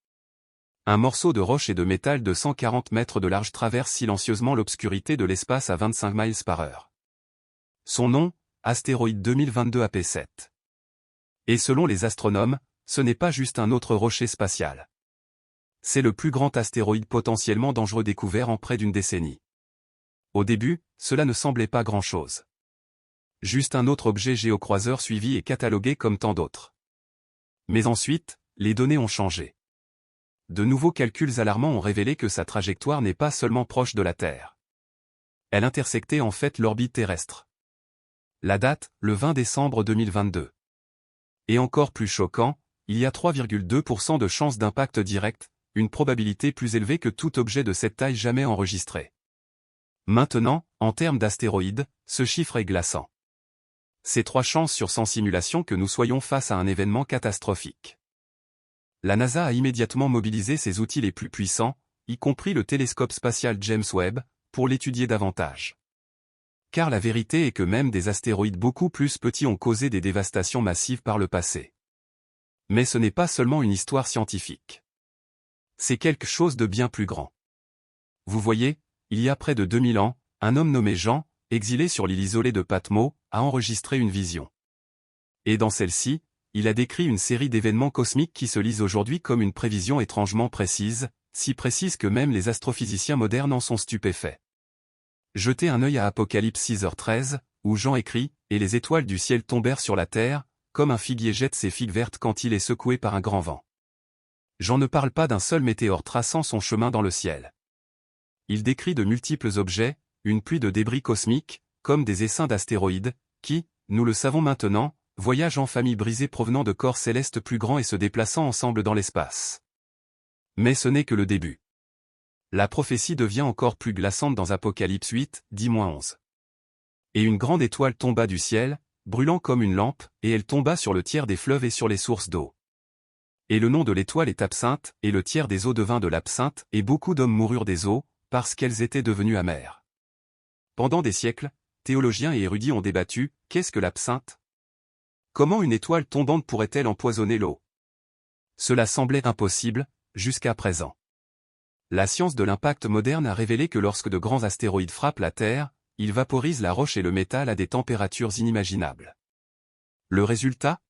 Un morceau de roche et de métal de 140 mètres de large traverse silencieusement l'obscurité de l'espace à 25 miles par heure. Son nom, astéroïde 2022 AP7. Et selon les astronomes, ce n'est pas juste un autre rocher spatial. C'est le plus grand astéroïde potentiellement dangereux découvert en près d'une décennie. Au début, cela ne semblait pas grand-chose. Juste un autre objet géocroiseur suivi et catalogué comme tant d'autres. Mais ensuite, les données ont changé. De nouveaux calculs alarmants ont révélé que sa trajectoire n'est pas seulement proche de la Terre. Elle intersectait en fait l'orbite terrestre. La date, le 20 décembre 2022. Et encore plus choquant, il y a 3,2% de chances d'impact direct, une probabilité plus élevée que tout objet de cette taille jamais enregistré. Maintenant, en termes d'astéroïdes, ce chiffre est glaçant. C'est 3 chances sur 100 simulations que nous soyons face à un événement catastrophique. La NASA a immédiatement mobilisé ses outils les plus puissants, y compris le télescope spatial James Webb, pour l'étudier davantage. Car la vérité est que même des astéroïdes beaucoup plus petits ont causé des dévastations massives par le passé. Mais ce n'est pas seulement une histoire scientifique. C'est quelque chose de bien plus grand. Vous voyez, il y a près de 2000 ans, un homme nommé Jean, exilé sur l'île isolée de Patmos, a enregistré une vision. Et dans celle-ci, il a décrit une série d'événements cosmiques qui se lisent aujourd'hui comme une prévision étrangement précise, si précise que même les astrophysiciens modernes en sont stupéfaits. Jetez un œil à Apocalypse 6h13, où Jean écrit « Et les étoiles du ciel tombèrent sur la terre, comme un figuier jette ses figues vertes quand il est secoué par un grand vent. » Jean ne parle pas d'un seul météore traçant son chemin dans le ciel. Il décrit de multiples objets, une pluie de débris cosmiques, comme des essaims d'astéroïdes, qui, nous le savons maintenant, voyagent en famille brisée provenant de corps célestes plus grands et se déplaçant ensemble dans l'espace. Mais ce n'est que le début. La prophétie devient encore plus glaçante dans Apocalypse 8, 10-11. Et une grande étoile tomba du ciel, brûlant comme une lampe, et elle tomba sur le tiers des fleuves et sur les sources d'eau. Et le nom de l'étoile est Absinthe, et le tiers des eaux devint de l'absinthe, et beaucoup d'hommes moururent des eaux, parce qu'elles étaient devenues amères. Pendant des siècles, théologiens et érudits ont débattu, qu'est-ce que l'absinthe ? Comment une étoile tombante pourrait-elle empoisonner l'eau ? Cela semblait impossible, jusqu'à présent. La science de l'impact moderne a révélé que lorsque de grands astéroïdes frappent la Terre, ils vaporisent la roche et le métal à des températures inimaginables. Le résultat ?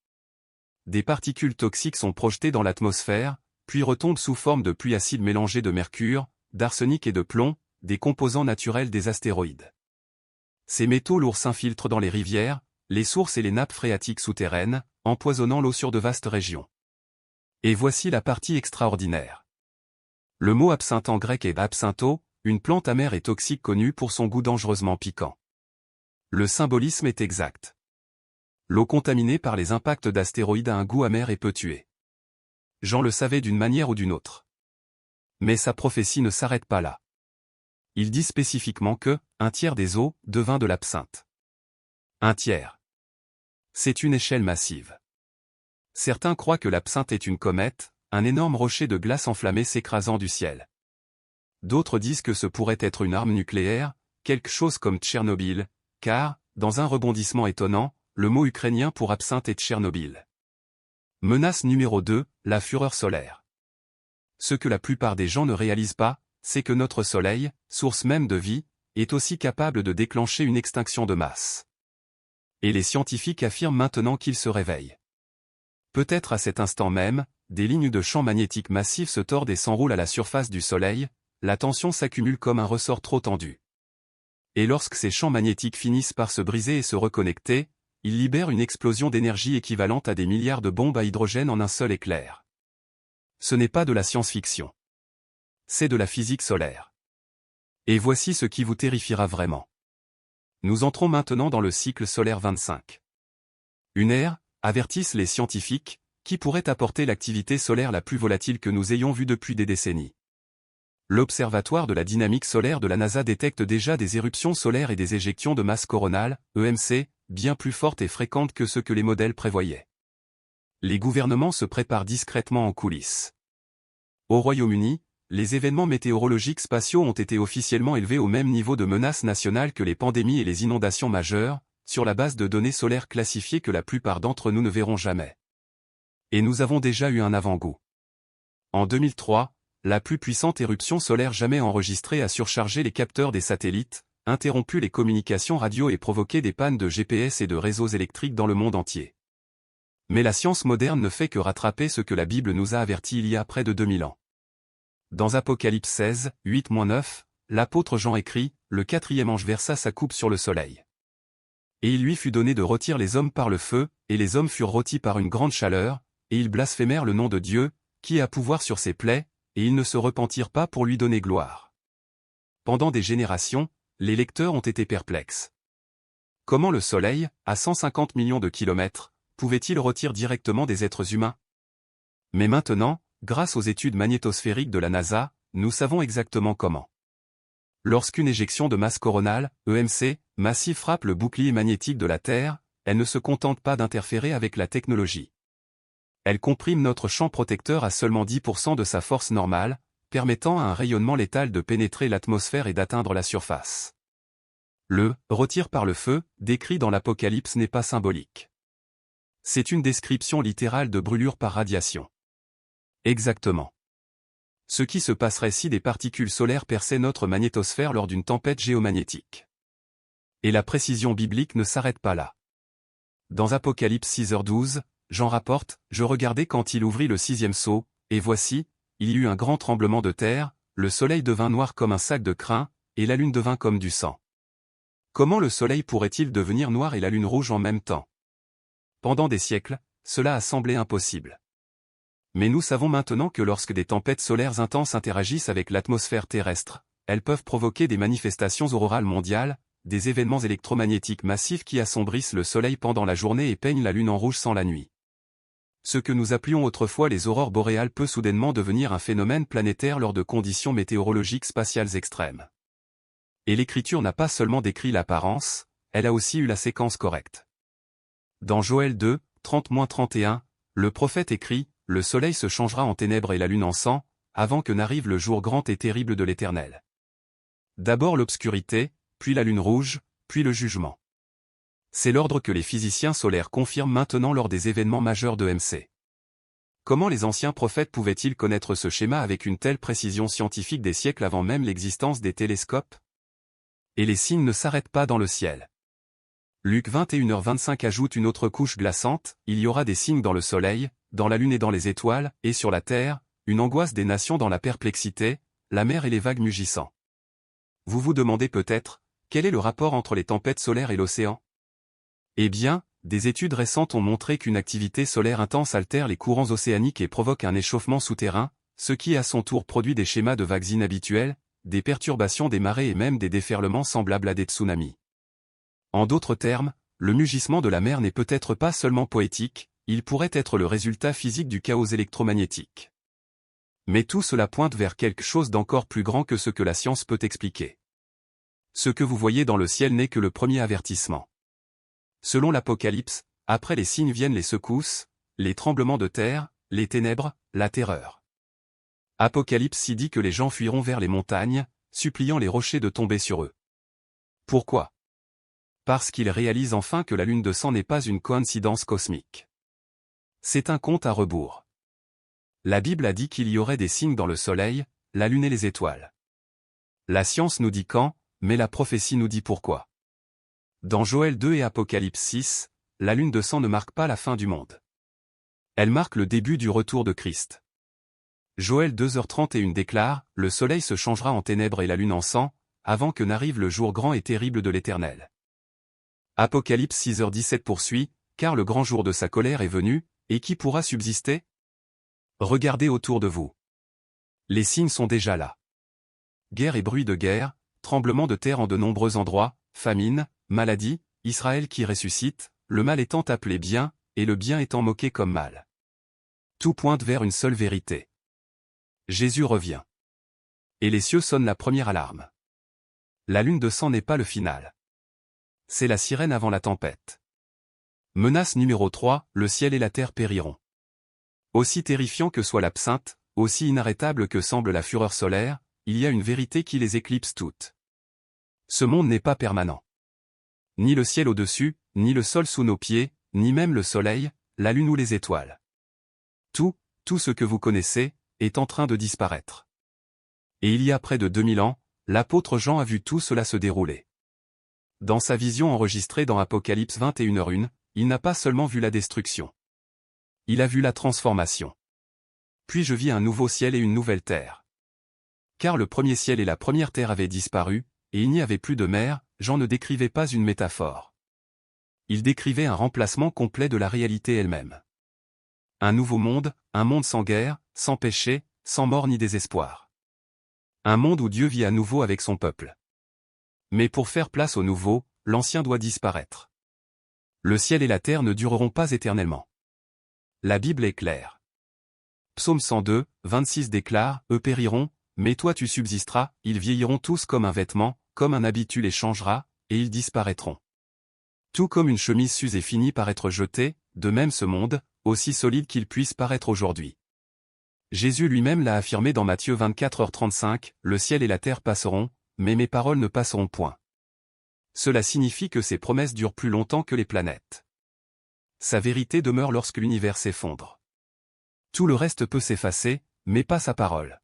Des particules toxiques sont projetées dans l'atmosphère, puis retombent sous forme de pluie acide mélangée de mercure, d'arsenic et de plomb, des composants naturels des astéroïdes. Ces métaux lourds s'infiltrent dans les rivières, les sources et les nappes phréatiques souterraines, empoisonnant l'eau sur de vastes régions. Et voici la partie extraordinaire. Le mot absinthe en grec est absintho, une plante amère et toxique connue pour son goût dangereusement piquant. Le symbolisme est exact. L'eau contaminée par les impacts d'astéroïdes a un goût amer et peut tuer. Jean le savait d'une manière ou d'une autre. Mais sa prophétie ne s'arrête pas là. Il dit spécifiquement que, un tiers des eaux, devint de l'absinthe. Un tiers. C'est une échelle massive. Certains croient que l'absinthe est une comète, un énorme rocher de glace enflammé s'écrasant du ciel. D'autres disent que ce pourrait être une arme nucléaire, quelque chose comme Tchernobyl, car, dans un rebondissement étonnant, le mot ukrainien pour absinthe est Tchernobyl. Menace numéro 2, la fureur solaire. Ce que la plupart des gens ne réalisent pas, c'est que notre Soleil, source même de vie, est aussi capable de déclencher une extinction de masse. Et les scientifiques affirment maintenant qu'il se réveille. Peut-être à cet instant même, des lignes de champs magnétiques massifs se tordent et s'enroulent à la surface du Soleil, la tension s'accumule comme un ressort trop tendu. Et lorsque ces champs magnétiques finissent par se briser et se reconnecter, ils libèrent une explosion d'énergie équivalente à des milliards de bombes à hydrogène en un seul éclair. Ce n'est pas de la science-fiction. C'est de la physique solaire. Et voici ce qui vous terrifiera vraiment. Nous entrons maintenant dans le cycle solaire 25. Une ère, avertissent les scientifiques, qui pourrait apporter l'activité solaire la plus volatile que nous ayons vue depuis des décennies. L'Observatoire de la dynamique solaire de la NASA détecte déjà des éruptions solaires et des éjections de masse coronale, EMC, bien plus fortes et fréquentes que ce que les modèles prévoyaient. Les gouvernements se préparent discrètement en coulisses. Au Royaume-Uni, les événements météorologiques spatiaux ont été officiellement élevés au même niveau de menace nationale que les pandémies et les inondations majeures, sur la base de données solaires classifiées que la plupart d'entre nous ne verront jamais. Et nous avons déjà eu un avant-goût. En 2003, la plus puissante éruption solaire jamais enregistrée a surchargé les capteurs des satellites, interrompu les communications radio et provoqué des pannes de GPS et de réseaux électriques dans le monde entier. Mais la science moderne ne fait que rattraper ce que la Bible nous a averti il y a près de 2000 ans. Dans Apocalypse 16, 8-9, l'apôtre Jean écrit, « Le quatrième ange versa sa coupe sur le soleil. Et il lui fut donné de rôtir les hommes par le feu, et les hommes furent rôtis par une grande chaleur, et ils blasphémèrent le nom de Dieu, qui a pouvoir sur ses plaies, et ils ne se repentirent pas pour lui donner gloire. » Pendant des générations, les lecteurs ont été perplexes. Comment le Soleil, à 150 millions de kilomètres, pouvait-il rôtir directement des êtres humains? Mais maintenant, grâce aux études magnétosphériques de la NASA, nous savons exactement comment. Lorsqu'une éjection de masse coronale, EMC, massive frappe le bouclier magnétique de la Terre, elle ne se contente pas d'interférer avec la technologie. Elle comprime notre champ protecteur à seulement 10% de sa force normale, permettant à un rayonnement létal de pénétrer l'atmosphère et d'atteindre la surface. Le « retire par le feu » décrit dans l'Apocalypse n'est pas symbolique. C'est une description littérale de brûlure par radiation. Exactement. Ce qui se passerait si des particules solaires perçaient notre magnétosphère lors d'une tempête géomagnétique. Et la précision biblique ne s'arrête pas là. Dans Apocalypse 6h12, Jean rapporte, « Je regardai quand il ouvrit le 6e sceau, et voici, il y eut un grand tremblement de terre, le soleil devint noir comme un sac de crin, et la lune devint comme du sang. » Comment le soleil pourrait-il devenir noir et la lune rouge en même temps? Pendant des siècles, cela a semblé impossible. Mais nous savons maintenant que lorsque des tempêtes solaires intenses interagissent avec l'atmosphère terrestre, elles peuvent provoquer des manifestations aurorales mondiales, des événements électromagnétiques massifs qui assombrissent le soleil pendant la journée et peignent la lune en rouge sans la nuit. Ce que nous appelions autrefois les aurores boréales peut soudainement devenir un phénomène planétaire lors de conditions météorologiques spatiales extrêmes. Et l'Écriture n'a pas seulement décrit l'apparence, elle a aussi eu la séquence correcte. Dans Joël 2, 30-31, le prophète écrit, « Le soleil se changera en ténèbres et la lune en sang, avant que n'arrive le jour grand et terrible de l'Éternel. » D'abord l'obscurité, puis la lune rouge, puis le jugement. C'est l'ordre que les physiciens solaires confirment maintenant lors des événements majeurs de EMC. Comment les anciens prophètes pouvaient-ils connaître ce schéma avec une telle précision scientifique des siècles avant même l'existence des télescopes? Et les signes ne s'arrêtent pas dans le ciel. Luc 21h25 ajoute une autre couche glaçante, il y aura des signes dans le soleil, dans la lune et dans les étoiles, et sur la terre, une angoisse des nations dans la perplexité, la mer et les vagues mugissant. Vous vous demandez peut-être, quel est le rapport entre les tempêtes solaires et l'océan? Eh bien, des études récentes ont montré qu'une activité solaire intense altère les courants océaniques et provoque un échauffement souterrain, ce qui à son tour produit des schémas de vagues inhabituels, des perturbations des marées et même des déferlements semblables à des tsunamis. En d'autres termes, le mugissement de la mer n'est peut-être pas seulement poétique, il pourrait être le résultat physique du chaos électromagnétique. Mais tout cela pointe vers quelque chose d'encore plus grand que ce que la science peut expliquer. Ce que vous voyez dans le ciel n'est que le premier avertissement. Selon l'Apocalypse, après les signes viennent les secousses, les tremblements de terre, les ténèbres, la terreur. Apocalypse 6 dit que les gens fuiront vers les montagnes, suppliant les rochers de tomber sur eux. Pourquoi? Parce qu'ils réalisent enfin que la lune de sang n'est pas une coïncidence cosmique. C'est un compte à rebours. La Bible a dit qu'il y aurait des signes dans le soleil, la lune et les étoiles. La science nous dit quand, mais la prophétie nous dit pourquoi. Dans Joël 2 et Apocalypse 6, la lune de sang ne marque pas la fin du monde. Elle marque le début du retour de Christ. Joël 2h31 déclare, « Le soleil se changera en ténèbres et la lune en sang, avant que n'arrive le jour grand et terrible de l'Éternel. » Apocalypse 6h17 poursuit, « Car le grand jour de sa colère est venu, et qui pourra subsister? Regardez autour de vous. Les signes sont déjà là. Guerre et bruit de guerre, tremblements de terre en de nombreux endroits, famine, maladie, Israël qui ressuscite, le mal étant appelé bien, et le bien étant moqué comme mal. Tout pointe vers une seule vérité. Jésus revient. Et les cieux sonnent la première alarme. La lune de sang n'est pas le final. C'est la sirène avant la tempête. Menace numéro 3, le ciel et la terre périront. Aussi terrifiant que soit l'absinthe, aussi inarrêtable que semble la fureur solaire, il y a une vérité qui les éclipse toutes. Ce monde n'est pas permanent. Ni le ciel au-dessus, ni le sol sous nos pieds, ni même le soleil, la lune ou les étoiles. Tout ce que vous connaissez, est en train de disparaître. Et il y a près de 2000 ans, l'apôtre Jean a vu tout cela se dérouler. Dans sa vision enregistrée dans Apocalypse 21h01, il n'a pas seulement vu la destruction. Il a vu la transformation. Puis je vis un nouveau ciel et une nouvelle terre. Car le premier ciel et la première terre avaient disparu, et il n'y avait plus de mer. Jean ne décrivait pas une métaphore. Il décrivait un remplacement complet de la réalité elle-même. Un nouveau monde, un monde sans guerre, sans péché, sans mort ni désespoir. Un monde où Dieu vit à nouveau avec son peuple. Mais pour faire place au nouveau, l'ancien doit disparaître. Le ciel et la terre ne dureront pas éternellement. La Bible est claire. Psaume 102, 26 déclare, « Eux périront, mais toi tu subsisteras, ils vieilliront tous comme un vêtement, comme un habit tu les changeras, et ils disparaîtront. » Tout comme une chemise s'use et finit par être jetée, de même ce monde, aussi solide qu'il puisse paraître aujourd'hui. Jésus lui-même l'a affirmé dans Matthieu 24h35, « Le ciel et la terre passeront, mais mes paroles ne passeront point. » Cela signifie que ses promesses durent plus longtemps que les planètes. Sa vérité demeure lorsque l'univers s'effondre. Tout le reste peut s'effacer, mais pas sa parole.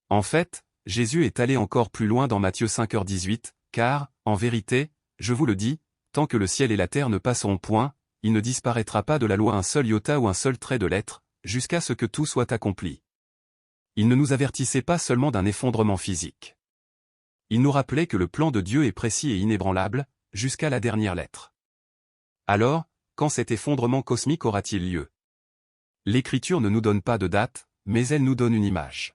En fait, Jésus est allé encore plus loin dans Matthieu 5h18, car, en vérité, je vous le dis, tant que le ciel et la terre ne passeront point, il ne disparaîtra pas de la loi un seul iota ou un seul trait de lettre, jusqu'à ce que tout soit accompli. Il ne nous avertissait pas seulement d'un effondrement physique. Il nous rappelait que le plan de Dieu est précis et inébranlable, jusqu'à la dernière lettre. Alors, quand cet effondrement cosmique aura-t-il lieu? L'Écriture ne nous donne pas de date, mais elle nous donne une image.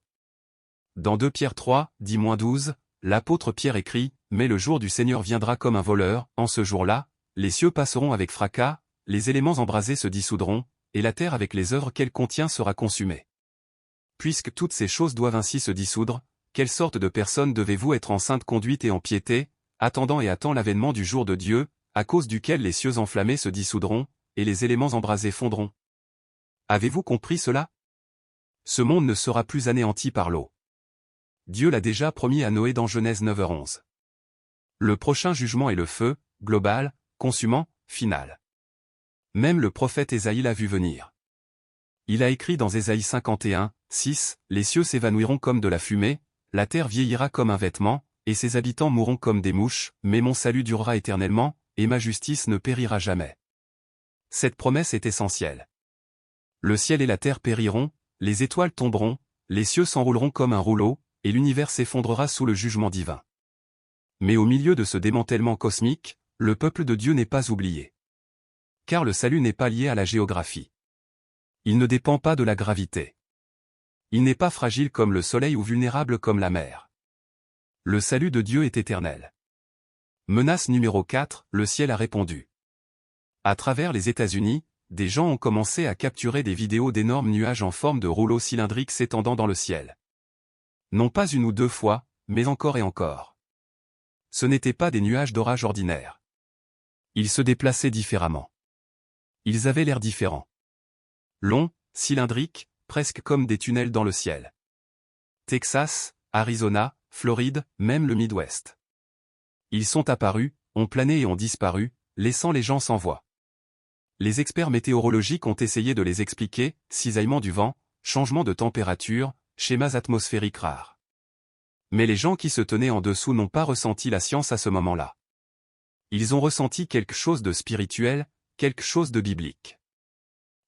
Dans 2 Pierre 3, 10-12, l'apôtre Pierre écrit, « Mais le jour du Seigneur viendra comme un voleur, en ce jour-là, les cieux passeront avec fracas, les éléments embrasés se dissoudront, et la terre avec les œuvres qu'elle contient sera consumée. Puisque toutes ces choses doivent ainsi se dissoudre, quelle sorte de personnes devez-vous être en sainte conduite et en piété, attendant l'avènement du jour de Dieu, à cause duquel les cieux enflammés se dissoudront, et les éléments embrasés fondront? Avez-vous compris cela? Ce monde ne sera plus anéanti par l'eau. Dieu l'a déjà promis à Noé dans Genèse 9h11. Le prochain jugement est le feu, global, consumant, final. Même le prophète Ésaïe l'a vu venir. Il a écrit dans Ésaïe 51, 6, « Les cieux s'évanouiront comme de la fumée, la terre vieillira comme un vêtement, et ses habitants mourront comme des mouches, mais mon salut durera éternellement, et ma justice ne périra jamais. » Cette promesse est essentielle. Le ciel et la terre périront, les étoiles tomberont, les cieux s'enrouleront comme un rouleau, et l'univers s'effondrera sous le jugement divin. Mais au milieu de ce démantèlement cosmique, le peuple de Dieu n'est pas oublié. Car le salut n'est pas lié à la géographie. Il ne dépend pas de la gravité. Il n'est pas fragile comme le soleil ou vulnérable comme la mer. Le salut de Dieu est éternel. Menace numéro 4, le ciel a répondu. À travers les États-Unis, des gens ont commencé à capturer des vidéos d'énormes nuages en forme de rouleaux cylindriques s'étendant dans le ciel. Non pas une ou deux fois, mais encore et encore. Ce n'étaient pas des nuages d'orage ordinaires. Ils se déplaçaient différemment. Ils avaient l'air différents. Longs, cylindriques, presque comme des tunnels dans le ciel. Texas, Arizona, Floride, même le Midwest. Ils sont apparus, ont plané et ont disparu, laissant les gens sans voix. Les experts météorologiques ont essayé de les expliquer, cisaillement du vent, changement de température, schémas atmosphériques rares. Mais les gens qui se tenaient en dessous n'ont pas ressenti la science à ce moment-là. Ils ont ressenti quelque chose de spirituel, quelque chose de biblique.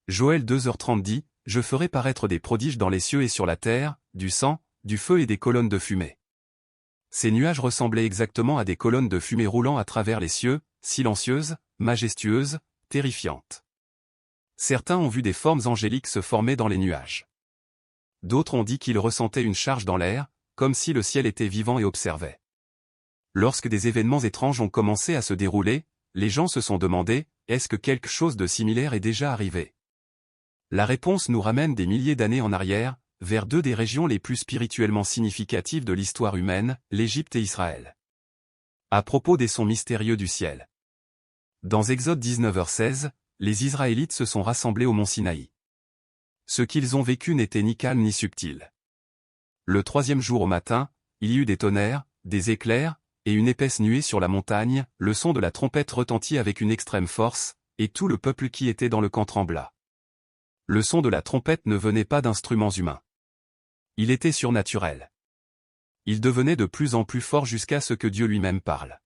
Joël 2h30 dit, « Je ferai paraître des prodiges dans les cieux et sur la terre, du sang, du feu et des colonnes de fumée. » Ces nuages ressemblaient exactement à des colonnes de fumée roulant à travers les cieux, silencieuses, majestueuses, terrifiantes. Certains ont vu des formes angéliques se former dans les nuages. D'autres ont dit qu'ils ressentaient une charge dans l'air, comme si le ciel était vivant et observait. Lorsque des événements étranges ont commencé à se dérouler, les gens se sont demandé, est-ce que quelque chose de similaire est déjà arrivé? La réponse nous ramène des milliers d'années en arrière, vers deux des régions les plus spirituellement significatives de l'histoire humaine, l'Égypte et Israël. À propos des sons mystérieux du ciel. Dans Exode 19h16, les Israélites se sont rassemblés au mont Sinaï. Ce qu'ils ont vécu n'était ni calme ni subtil. Le troisième jour au matin, il y eut des tonnerres, des éclairs, et une épaisse nuée sur la montagne, le son de la trompette retentit avec une extrême force, et tout le peuple qui était dans le camp trembla. Le son de la trompette ne venait pas d'instruments humains. Il était surnaturel. Il devenait de plus en plus fort jusqu'à ce que Dieu lui-même parle.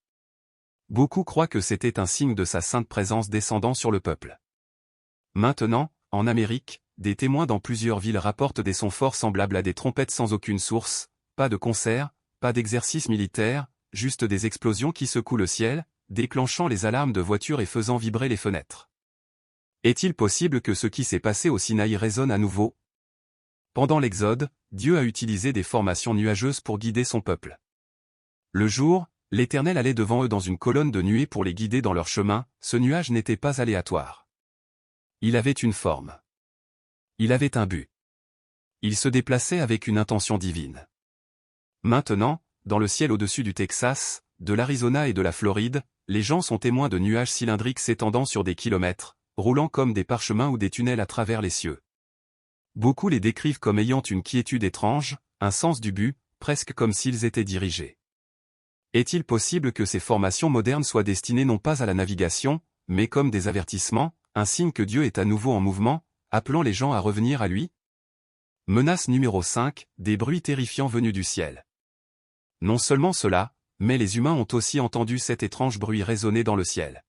Beaucoup croient que c'était un signe de sa sainte présence descendant sur le peuple. Maintenant, en Amérique, des témoins dans plusieurs villes rapportent des sons forts semblables à des trompettes sans aucune source, pas de concert, pas d'exercice militaire, juste des explosions qui secouent le ciel, déclenchant les alarmes de voitures et faisant vibrer les fenêtres. Est-il possible que ce qui s'est passé au Sinaï résonne à nouveau? Pendant l'Exode, Dieu a utilisé des formations nuageuses pour guider son peuple. Le jour, l'Éternel allait devant eux dans une colonne de nuée pour les guider dans leur chemin, ce nuage n'était pas aléatoire. Il avait une forme. Il avait un but. Il se déplaçait avec une intention divine. Maintenant, dans le ciel au-dessus du Texas, de l'Arizona et de la Floride, les gens sont témoins de nuages cylindriques s'étendant sur des kilomètres, roulant comme des parchemins ou des tunnels à travers les cieux. Beaucoup les décrivent comme ayant une quiétude étrange, un sens du but, presque comme s'ils étaient dirigés. Est-il possible que ces formations modernes soient destinées non pas à la navigation, mais comme des avertissements, un signe que Dieu est à nouveau en mouvement, appelant les gens à revenir à lui? Menace numéro 5, des bruits terrifiants venus du ciel. Non seulement cela, mais les humains ont aussi entendu cet étrange bruit résonner dans le ciel.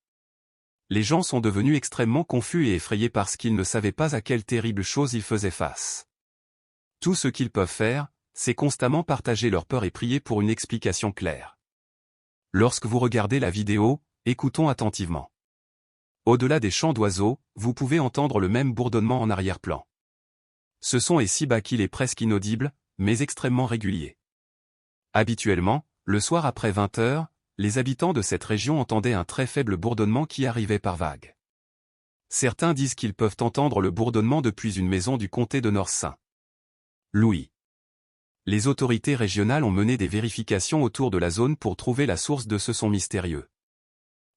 Les gens sont devenus extrêmement confus et effrayés parce qu'ils ne savaient pas à quelle terrible chose ils faisaient face. Tout ce qu'ils peuvent faire, c'est constamment partager leur peur et prier pour une explication claire. Lorsque vous regardez la vidéo, écoutons attentivement. Au-delà des chants d'oiseaux, vous pouvez entendre le même bourdonnement en arrière-plan. Ce son est si bas qu'il est presque inaudible, mais extrêmement régulier. Habituellement, le soir après 20 heures, les habitants de cette région entendaient un très faible bourdonnement qui arrivait par vagues. Certains disent qu'ils peuvent entendre le bourdonnement depuis une maison du comté de North-Saint-Louis. Les autorités régionales ont mené des vérifications autour de la zone pour trouver la source de ce son mystérieux.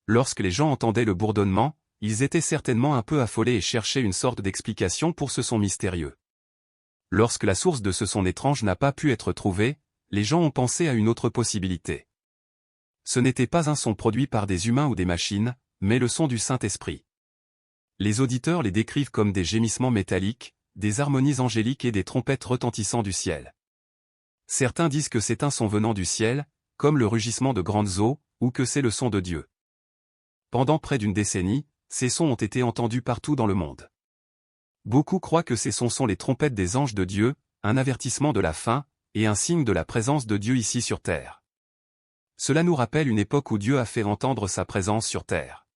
Lorsque les gens entendaient le bourdonnement, ils étaient certainement un peu affolés et cherchaient une sorte d'explication pour ce son mystérieux. Lorsque la source de ce son étrange n'a pas pu être trouvée, les gens ont pensé à une autre possibilité. Ce n'était pas un son produit par des humains ou des machines, mais le son du Saint-Esprit. Les auditeurs les décrivent comme des gémissements métalliques, des harmonies angéliques et des trompettes retentissant du ciel. Certains disent que c'est un son venant du ciel, comme le rugissement de grandes eaux, ou que c'est le son de Dieu. Pendant près d'une décennie, ces sons ont été entendus partout dans le monde. Beaucoup croient que ces sons sont les trompettes des anges de Dieu, un avertissement de la fin, et un signe de la présence de Dieu ici sur terre. Cela nous rappelle une époque où Dieu a fait entendre sa présence sur terre.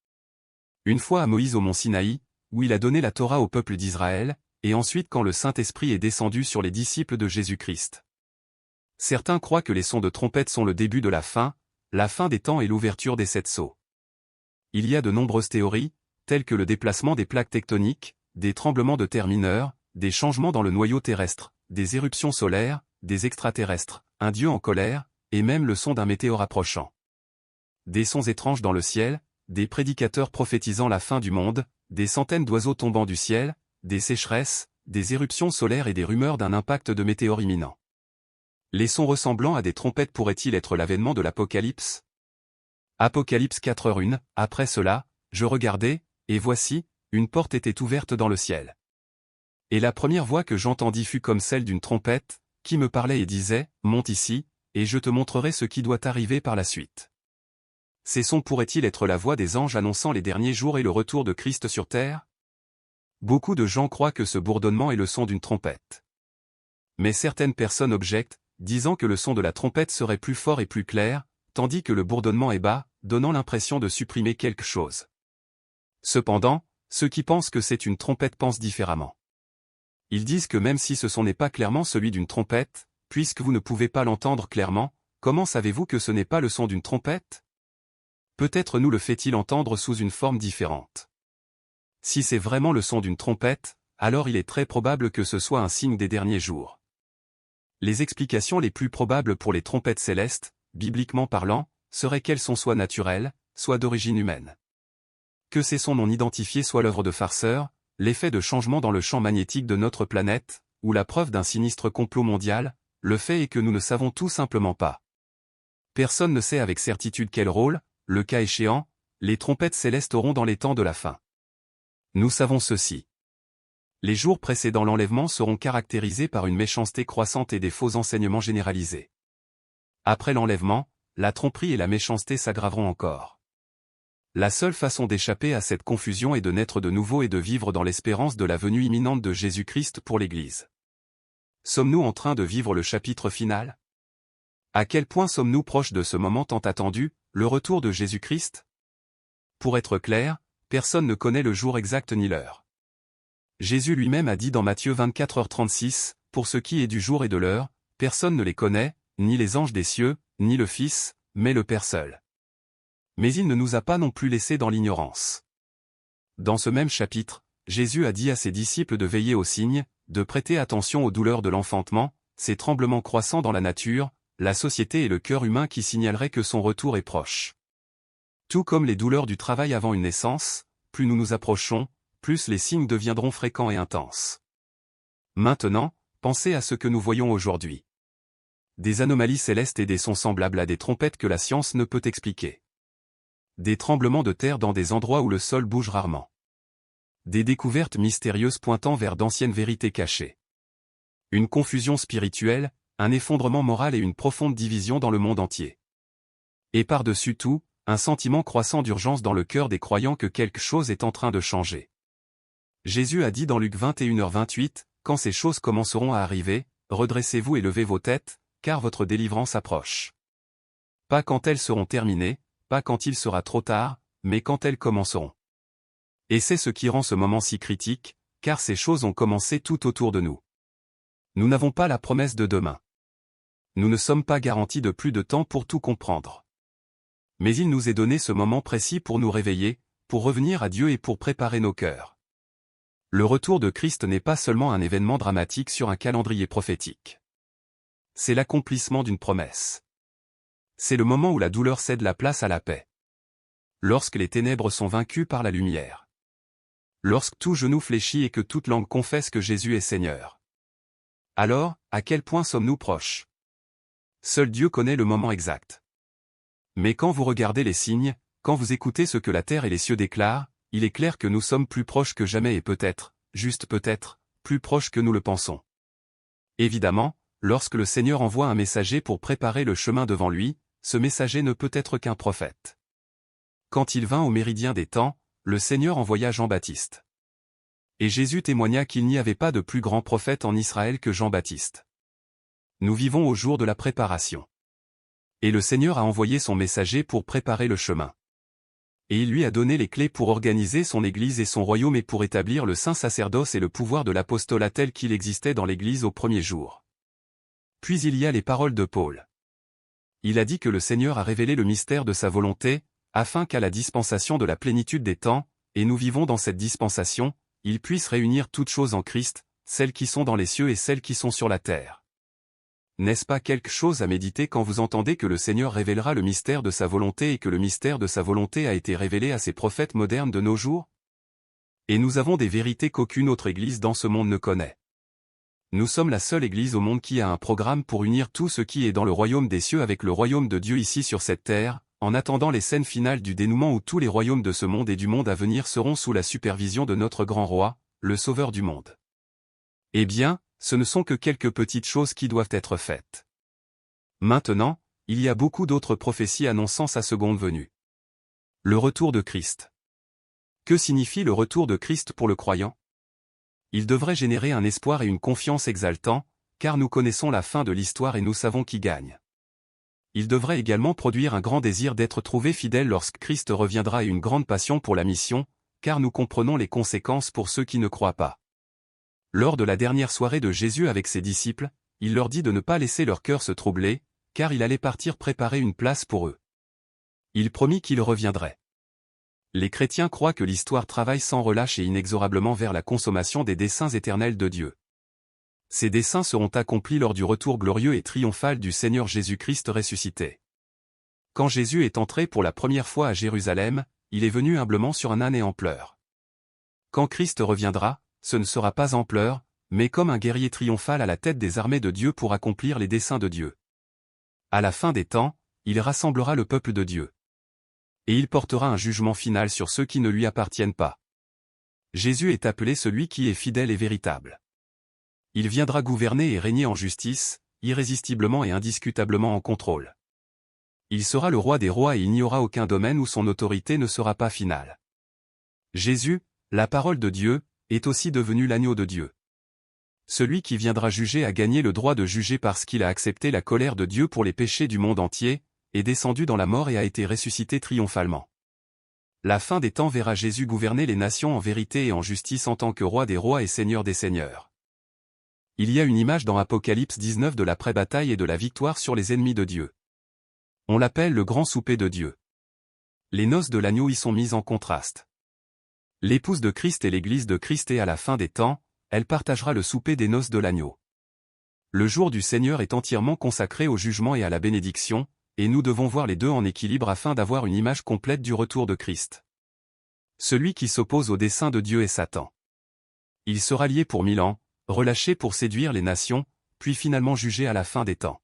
Une fois à Moïse au mont Sinaï, où il a donné la Torah au peuple d'Israël, et ensuite quand le Saint-Esprit est descendu sur les disciples de Jésus-Christ. Certains croient que les sons de trompette sont le début de la fin des temps et l'ouverture des 7 sceaux. Il y a de nombreuses théories, telles que le déplacement des plaques tectoniques, des tremblements de terre mineurs, des changements dans le noyau terrestre, des éruptions solaires, des extraterrestres, un dieu en colère, et même le son d'un météore approchant. Des sons étranges dans le ciel, des prédicateurs prophétisant la fin du monde, des centaines d'oiseaux tombant du ciel, des sécheresses, des éruptions solaires et des rumeurs d'un impact de météore imminent. Les sons ressemblant à des trompettes pourraient-ils être l'avènement de l'Apocalypse? Apocalypse 4h1, après cela, je regardai, et voici, une porte était ouverte dans le ciel. Et la première voix que j'entendis fut comme celle d'une trompette, qui me parlait et disait, « Monte ici, et je te montrerai ce qui doit arriver par la suite. » Ces sons pourraient-ils être la voix des anges annonçant les derniers jours et le retour de Christ sur terre? Beaucoup de gens croient que ce bourdonnement est le son d'une trompette. Mais certaines personnes objectent, disant que le son de la trompette serait plus fort et plus clair, tandis que le bourdonnement est bas, donnant l'impression de supprimer quelque chose. Cependant, ceux qui pensent que c'est une trompette pensent différemment. Ils disent que même si ce son n'est pas clairement celui d'une trompette, puisque vous ne pouvez pas l'entendre clairement, comment savez-vous que ce n'est pas le son d'une trompette? Peut-être nous le fait-il entendre sous une forme différente. Si c'est vraiment le son d'une trompette, alors il est très probable que ce soit un signe des derniers jours. Les explications les plus probables pour les trompettes célestes, bibliquement parlant, seraient qu'elles sont soit naturelles, soit d'origine humaine. Que ces sons non identifiés soient l'œuvre de farceurs, l'effet de changement dans le champ magnétique de notre planète, ou la preuve d'un sinistre complot mondial, le fait est que nous ne savons tout simplement pas. Personne ne sait avec certitude quel rôle, le cas échéant, les trompettes célestes auront dans les temps de la fin. Nous savons ceci. Les jours précédant l'enlèvement seront caractérisés par une méchanceté croissante et des faux enseignements généralisés. Après l'enlèvement, la tromperie et la méchanceté s'aggraveront encore. La seule façon d'échapper à cette confusion est de naître de nouveau et de vivre dans l'espérance de la venue imminente de Jésus-Christ pour l'Église. Sommes-nous en train de vivre le chapitre final? À quel point sommes-nous proches de ce moment tant attendu, le retour de Jésus-Christ? Pour être clair, personne ne connaît le jour exact ni l'heure. Jésus lui-même a dit dans Matthieu 24h36, « Pour ce qui est du jour et de l'heure, personne ne les connaît, ni les anges des cieux, ni le Fils, mais le Père seul. » Mais il ne nous a pas non plus laissés dans l'ignorance. Dans ce même chapitre, Jésus a dit à ses disciples de veiller aux signes, de prêter attention aux douleurs de l'enfantement, ces tremblements croissants dans la nature, la société et le cœur humain qui signaleraient que son retour est proche. Tout comme les douleurs du travail avant une naissance, plus nous nous approchons, plus les signes deviendront fréquents et intenses. Maintenant, pensez à ce que nous voyons aujourd'hui. Des anomalies célestes et des sons semblables à des trompettes que la science ne peut expliquer. Des tremblements de terre dans des endroits où le sol bouge rarement. Des découvertes mystérieuses pointant vers d'anciennes vérités cachées. Une confusion spirituelle, un effondrement moral et une profonde division dans le monde entier. Et par-dessus tout, un sentiment croissant d'urgence dans le cœur des croyants que quelque chose est en train de changer. Jésus a dit dans Luc 21h28, « Quand ces choses commenceront à arriver, redressez-vous et levez vos têtes, car votre délivrance approche. » Pas quand elles seront terminées, pas quand il sera trop tard, mais quand elles commenceront. Et c'est ce qui rend ce moment si critique, car ces choses ont commencé tout autour de nous. Nous n'avons pas la promesse de demain. Nous ne sommes pas garantis de plus de temps pour tout comprendre. Mais il nous est donné ce moment précis pour nous réveiller, pour revenir à Dieu et pour préparer nos cœurs. Le retour de Christ n'est pas seulement un événement dramatique sur un calendrier prophétique. C'est l'accomplissement d'une promesse. C'est le moment où la douleur cède la place à la paix. Lorsque les ténèbres sont vaincues par la lumière. Lorsque tout genou fléchit et que toute langue confesse que Jésus est Seigneur. Alors, à quel point sommes-nous proches? Seul Dieu connaît le moment exact. Mais quand vous regardez les signes, quand vous écoutez ce que la terre et les cieux déclarent, il est clair que nous sommes plus proches que jamais et peut-être, juste peut-être, plus proches que nous le pensons. Évidemment, lorsque le Seigneur envoie un messager pour préparer le chemin devant lui, ce messager ne peut être qu'un prophète. Quand il vint au méridien des temps, le Seigneur envoya Jean-Baptiste. Et Jésus témoigna qu'il n'y avait pas de plus grand prophète en Israël que Jean-Baptiste. Nous vivons au jour de la préparation. Et le Seigneur a envoyé son messager pour préparer le chemin. Et il lui a donné les clés pour organiser son Église et son royaume et pour établir le saint sacerdoce et le pouvoir de l'apostolat tel qu'il existait dans l'Église au premier jour. Puis il y a les paroles de Paul. Il a dit que le Seigneur a révélé le mystère de sa volonté, afin qu'à la dispensation de la plénitude des temps, et nous vivons dans cette dispensation, il puisse réunir toutes choses en Christ, celles qui sont dans les cieux et celles qui sont sur la terre. N'est-ce pas quelque chose à méditer quand vous entendez que le Seigneur révélera le mystère de sa volonté et que le mystère de sa volonté a été révélé à ses prophètes modernes de nos jours? Et nous avons des vérités qu'aucune autre Église dans ce monde ne connaît. Nous sommes la seule Église au monde qui a un programme pour unir tout ce qui est dans le royaume des cieux avec le royaume de Dieu ici sur cette terre, en attendant les scènes finales du dénouement où tous les royaumes de ce monde et du monde à venir seront sous la supervision de notre grand roi, le Sauveur du monde. Eh bien, ce ne sont que quelques petites choses qui doivent être faites. Maintenant, il y a beaucoup d'autres prophéties annonçant sa seconde venue. Le retour de Christ. Que signifie le retour de Christ pour le croyant? Il devrait générer un espoir et une confiance exaltants, car nous connaissons la fin de l'histoire et nous savons qui gagne. Il devrait également produire un grand désir d'être trouvé fidèle lorsque Christ reviendra et une grande passion pour la mission, car nous comprenons les conséquences pour ceux qui ne croient pas. Lors de la dernière soirée de Jésus avec ses disciples, il leur dit de ne pas laisser leur cœur se troubler, car il allait partir préparer une place pour eux. Il promit qu'il reviendrait. Les chrétiens croient que l'histoire travaille sans relâche et inexorablement vers la consommation des desseins éternels de Dieu. Ces desseins seront accomplis lors du retour glorieux et triomphal du Seigneur Jésus-Christ ressuscité. Quand Jésus est entré pour la première fois à Jérusalem, il est venu humblement sur un âne et en pleurs. Quand Christ reviendra, ce ne sera pas en pleurs, mais comme un guerrier triomphal à la tête des armées de Dieu pour accomplir les desseins de Dieu. À la fin des temps, il rassemblera le peuple de Dieu. Et il portera un jugement final sur ceux qui ne lui appartiennent pas. Jésus est appelé celui qui est fidèle et véritable. Il viendra gouverner et régner en justice, irrésistiblement et indiscutablement en contrôle. Il sera le roi des rois et il n'y aura aucun domaine où son autorité ne sera pas finale. Jésus, la parole de Dieu, est aussi devenu l'agneau de Dieu. Celui qui viendra juger a gagné le droit de juger parce qu'il a accepté la colère de Dieu pour les péchés du monde entier, est descendu dans la mort et a été ressuscité triomphalement. La fin des temps verra Jésus gouverner les nations en vérité et en justice en tant que roi des rois et seigneur des seigneurs. Il y a une image dans Apocalypse 19 de l'après-bataille et de la victoire sur les ennemis de Dieu. On l'appelle le grand souper de Dieu. Les noces de l'agneau y sont mises en contraste. L'épouse de Christ et l'église de Christ et à la fin des temps, elle partagera le souper des noces de l'agneau. Le jour du Seigneur est entièrement consacré au jugement et à la bénédiction, et nous devons voir les deux en équilibre afin d'avoir une image complète du retour de Christ. Celui qui s'oppose au dessein de Dieu est Satan. Il sera lié pour 1000 ans, relâché pour séduire les nations, puis finalement jugé à la fin des temps.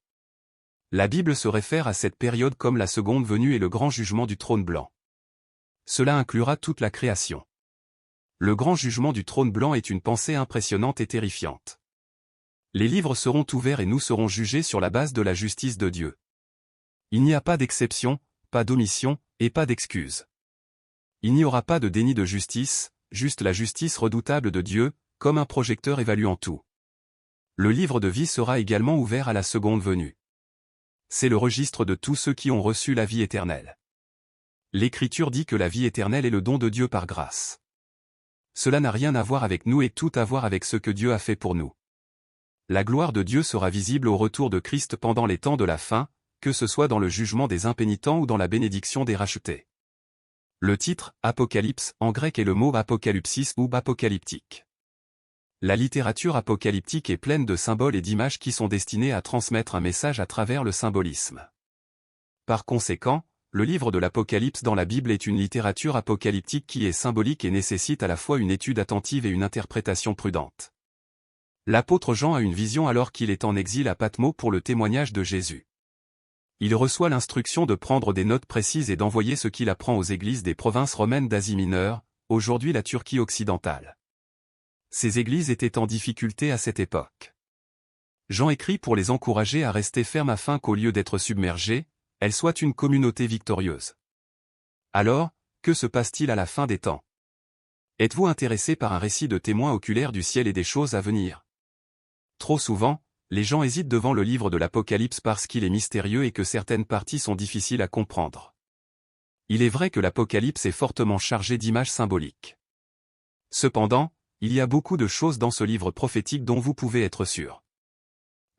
La Bible se réfère à cette période comme la seconde venue et le grand jugement du trône blanc. Cela inclura toute la création. Le grand jugement du trône blanc est une pensée impressionnante et terrifiante. Les livres seront ouverts et nous serons jugés sur la base de la justice de Dieu. Il n'y a pas d'exception, pas d'omission, et pas d'excuse. Il n'y aura pas de déni de justice, juste la justice redoutable de Dieu, comme un projecteur évaluant tout. Le livre de vie sera également ouvert à la seconde venue. C'est le registre de tous ceux qui ont reçu la vie éternelle. L'Écriture dit que la vie éternelle est le don de Dieu par grâce. Cela n'a rien à voir avec nous et tout à voir avec ce que Dieu a fait pour nous. La gloire de Dieu sera visible au retour de Christ pendant les temps de la fin, que ce soit dans le jugement des impénitents ou dans la bénédiction des rachetés. Le titre « Apocalypse » en grec est le mot « apocalypsis » ou « apocalyptique ». La littérature apocalyptique est pleine de symboles et d'images qui sont destinés à transmettre un message à travers le symbolisme. Par conséquent, le livre de l'Apocalypse dans la Bible est une littérature apocalyptique qui est symbolique et nécessite à la fois une étude attentive et une interprétation prudente. L'apôtre Jean a une vision alors qu'il est en exil à Patmos pour le témoignage de Jésus. Il reçoit l'instruction de prendre des notes précises et d'envoyer ce qu'il apprend aux églises des provinces romaines d'Asie mineure, aujourd'hui la Turquie occidentale. Ces églises étaient en difficulté à cette époque. Jean écrit pour les encourager à rester fermes afin qu'au lieu d'être submergées, elles soient une communauté victorieuse. Alors, que se passe-t-il à la fin des temps? Êtes-vous intéressé par un récit de témoins oculaires du ciel et des choses à venir? Trop souvent, les gens hésitent devant le livre de l'Apocalypse parce qu'il est mystérieux et que certaines parties sont difficiles à comprendre. Il est vrai que l'Apocalypse est fortement chargé d'images symboliques. Cependant, il y a beaucoup de choses dans ce livre prophétique dont vous pouvez être sûr.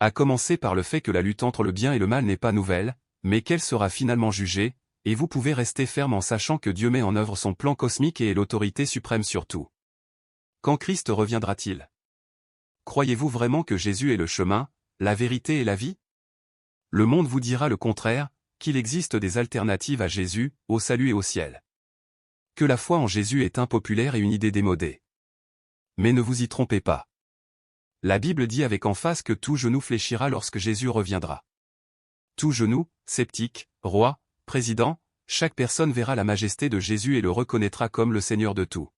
À commencer par le fait que la lutte entre le bien et le mal n'est pas nouvelle, mais qu'elle sera finalement jugée, et vous pouvez rester ferme en sachant que Dieu met en œuvre son plan cosmique et est l'autorité suprême sur tout. Quand Christ reviendra-t-il? Croyez-vous vraiment que Jésus est le chemin, la vérité et la vie? Le monde vous dira le contraire, qu'il existe des alternatives à Jésus, au salut et au ciel. Que la foi en Jésus est impopulaire et une idée démodée. Mais ne vous y trompez pas. La Bible dit avec emphase que tout genou fléchira lorsque Jésus reviendra. Tout genou, sceptique, roi, président, chaque personne verra la majesté de Jésus et le reconnaîtra comme le Seigneur de tout.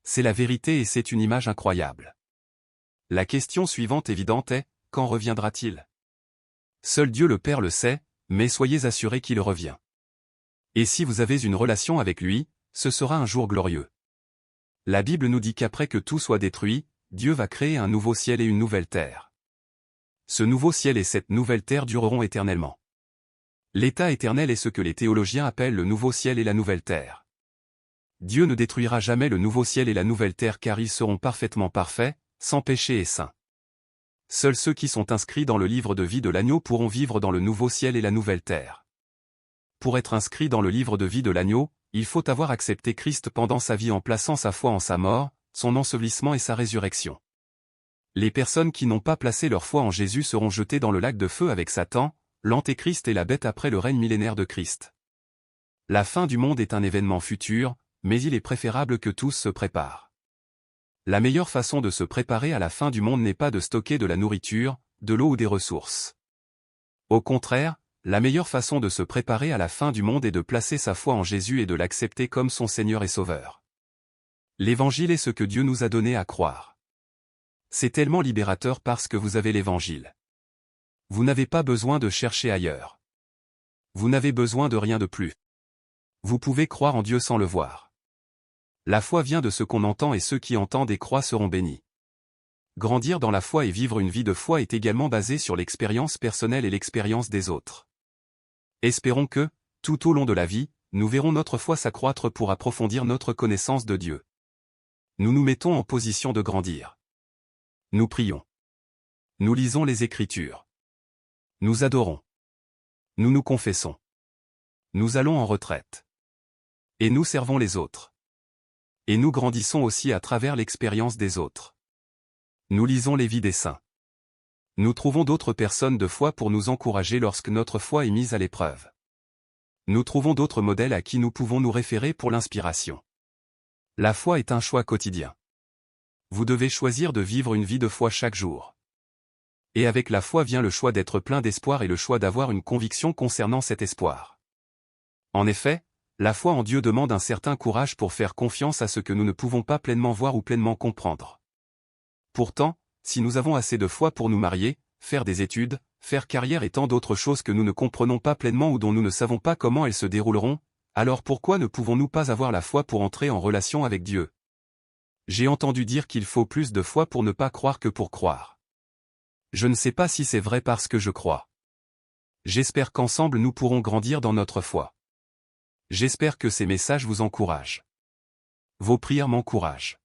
C'est la vérité et c'est une image incroyable. La question suivante évidente est, quand reviendra-t-il? Seul Dieu le Père le sait, mais soyez assurés qu'il revient. Et si vous avez une relation avec lui, ce sera un jour glorieux. La Bible nous dit qu'après que tout soit détruit, Dieu va créer un nouveau ciel et une nouvelle terre. Ce nouveau ciel et cette nouvelle terre dureront éternellement. L'état éternel est ce que les théologiens appellent le nouveau ciel et la nouvelle terre. Dieu ne détruira jamais le nouveau ciel et la nouvelle terre car ils seront parfaitement parfaits, sans péché et saints. Seuls ceux qui sont inscrits dans le livre de vie de l'agneau pourront vivre dans le nouveau ciel et la nouvelle terre. Pour être inscrit dans le livre de vie de l'agneau, il faut avoir accepté Christ pendant sa vie en plaçant sa foi en sa mort, son ensevelissement et sa résurrection. Les personnes qui n'ont pas placé leur foi en Jésus seront jetées dans le lac de feu avec Satan, l'Antéchrist et la bête après le règne millénaire de Christ. La fin du monde est un événement futur, mais il est préférable que tous se préparent. La meilleure façon de se préparer à la fin du monde n'est pas de stocker de la nourriture, de l'eau ou des ressources. Au contraire, la meilleure façon de se préparer à la fin du monde est de placer sa foi en Jésus et de l'accepter comme son Seigneur et Sauveur. L'Évangile est ce que Dieu nous a donné à croire. C'est tellement libérateur parce que vous avez l'Évangile. Vous n'avez pas besoin de chercher ailleurs. Vous n'avez besoin de rien de plus. Vous pouvez croire en Dieu sans le voir. La foi vient de ce qu'on entend et ceux qui entendent et croient seront bénis. Grandir dans la foi et vivre une vie de foi est également basé sur l'expérience personnelle et l'expérience des autres. Espérons que, tout au long de la vie, nous verrons notre foi s'accroître pour approfondir notre connaissance de Dieu. Nous nous mettons en position de grandir. Nous prions. Nous lisons les Écritures. Nous adorons. Nous nous confessons. Nous allons en retraite. Et nous servons les autres. Et nous grandissons aussi à travers l'expérience des autres. Nous lisons les vies des saints. Nous trouvons d'autres personnes de foi pour nous encourager lorsque notre foi est mise à l'épreuve. Nous trouvons d'autres modèles à qui nous pouvons nous référer pour l'inspiration. La foi est un choix quotidien. Vous devez choisir de vivre une vie de foi chaque jour. Et avec la foi vient le choix d'être plein d'espoir et le choix d'avoir une conviction concernant cet espoir. En effet, la foi en Dieu demande un certain courage pour faire confiance à ce que nous ne pouvons pas pleinement voir ou pleinement comprendre. Pourtant, si nous avons assez de foi pour nous marier, faire des études, faire carrière et tant d'autres choses que nous ne comprenons pas pleinement ou dont nous ne savons pas comment elles se dérouleront, alors pourquoi ne pouvons-nous pas avoir la foi pour entrer en relation avec Dieu? J'ai entendu dire qu'il faut plus de foi pour ne pas croire que pour croire. Je ne sais pas si c'est vrai parce que je crois. J'espère qu'ensemble nous pourrons grandir dans notre foi. J'espère que ces messages vous encouragent. Vos prières m'encouragent.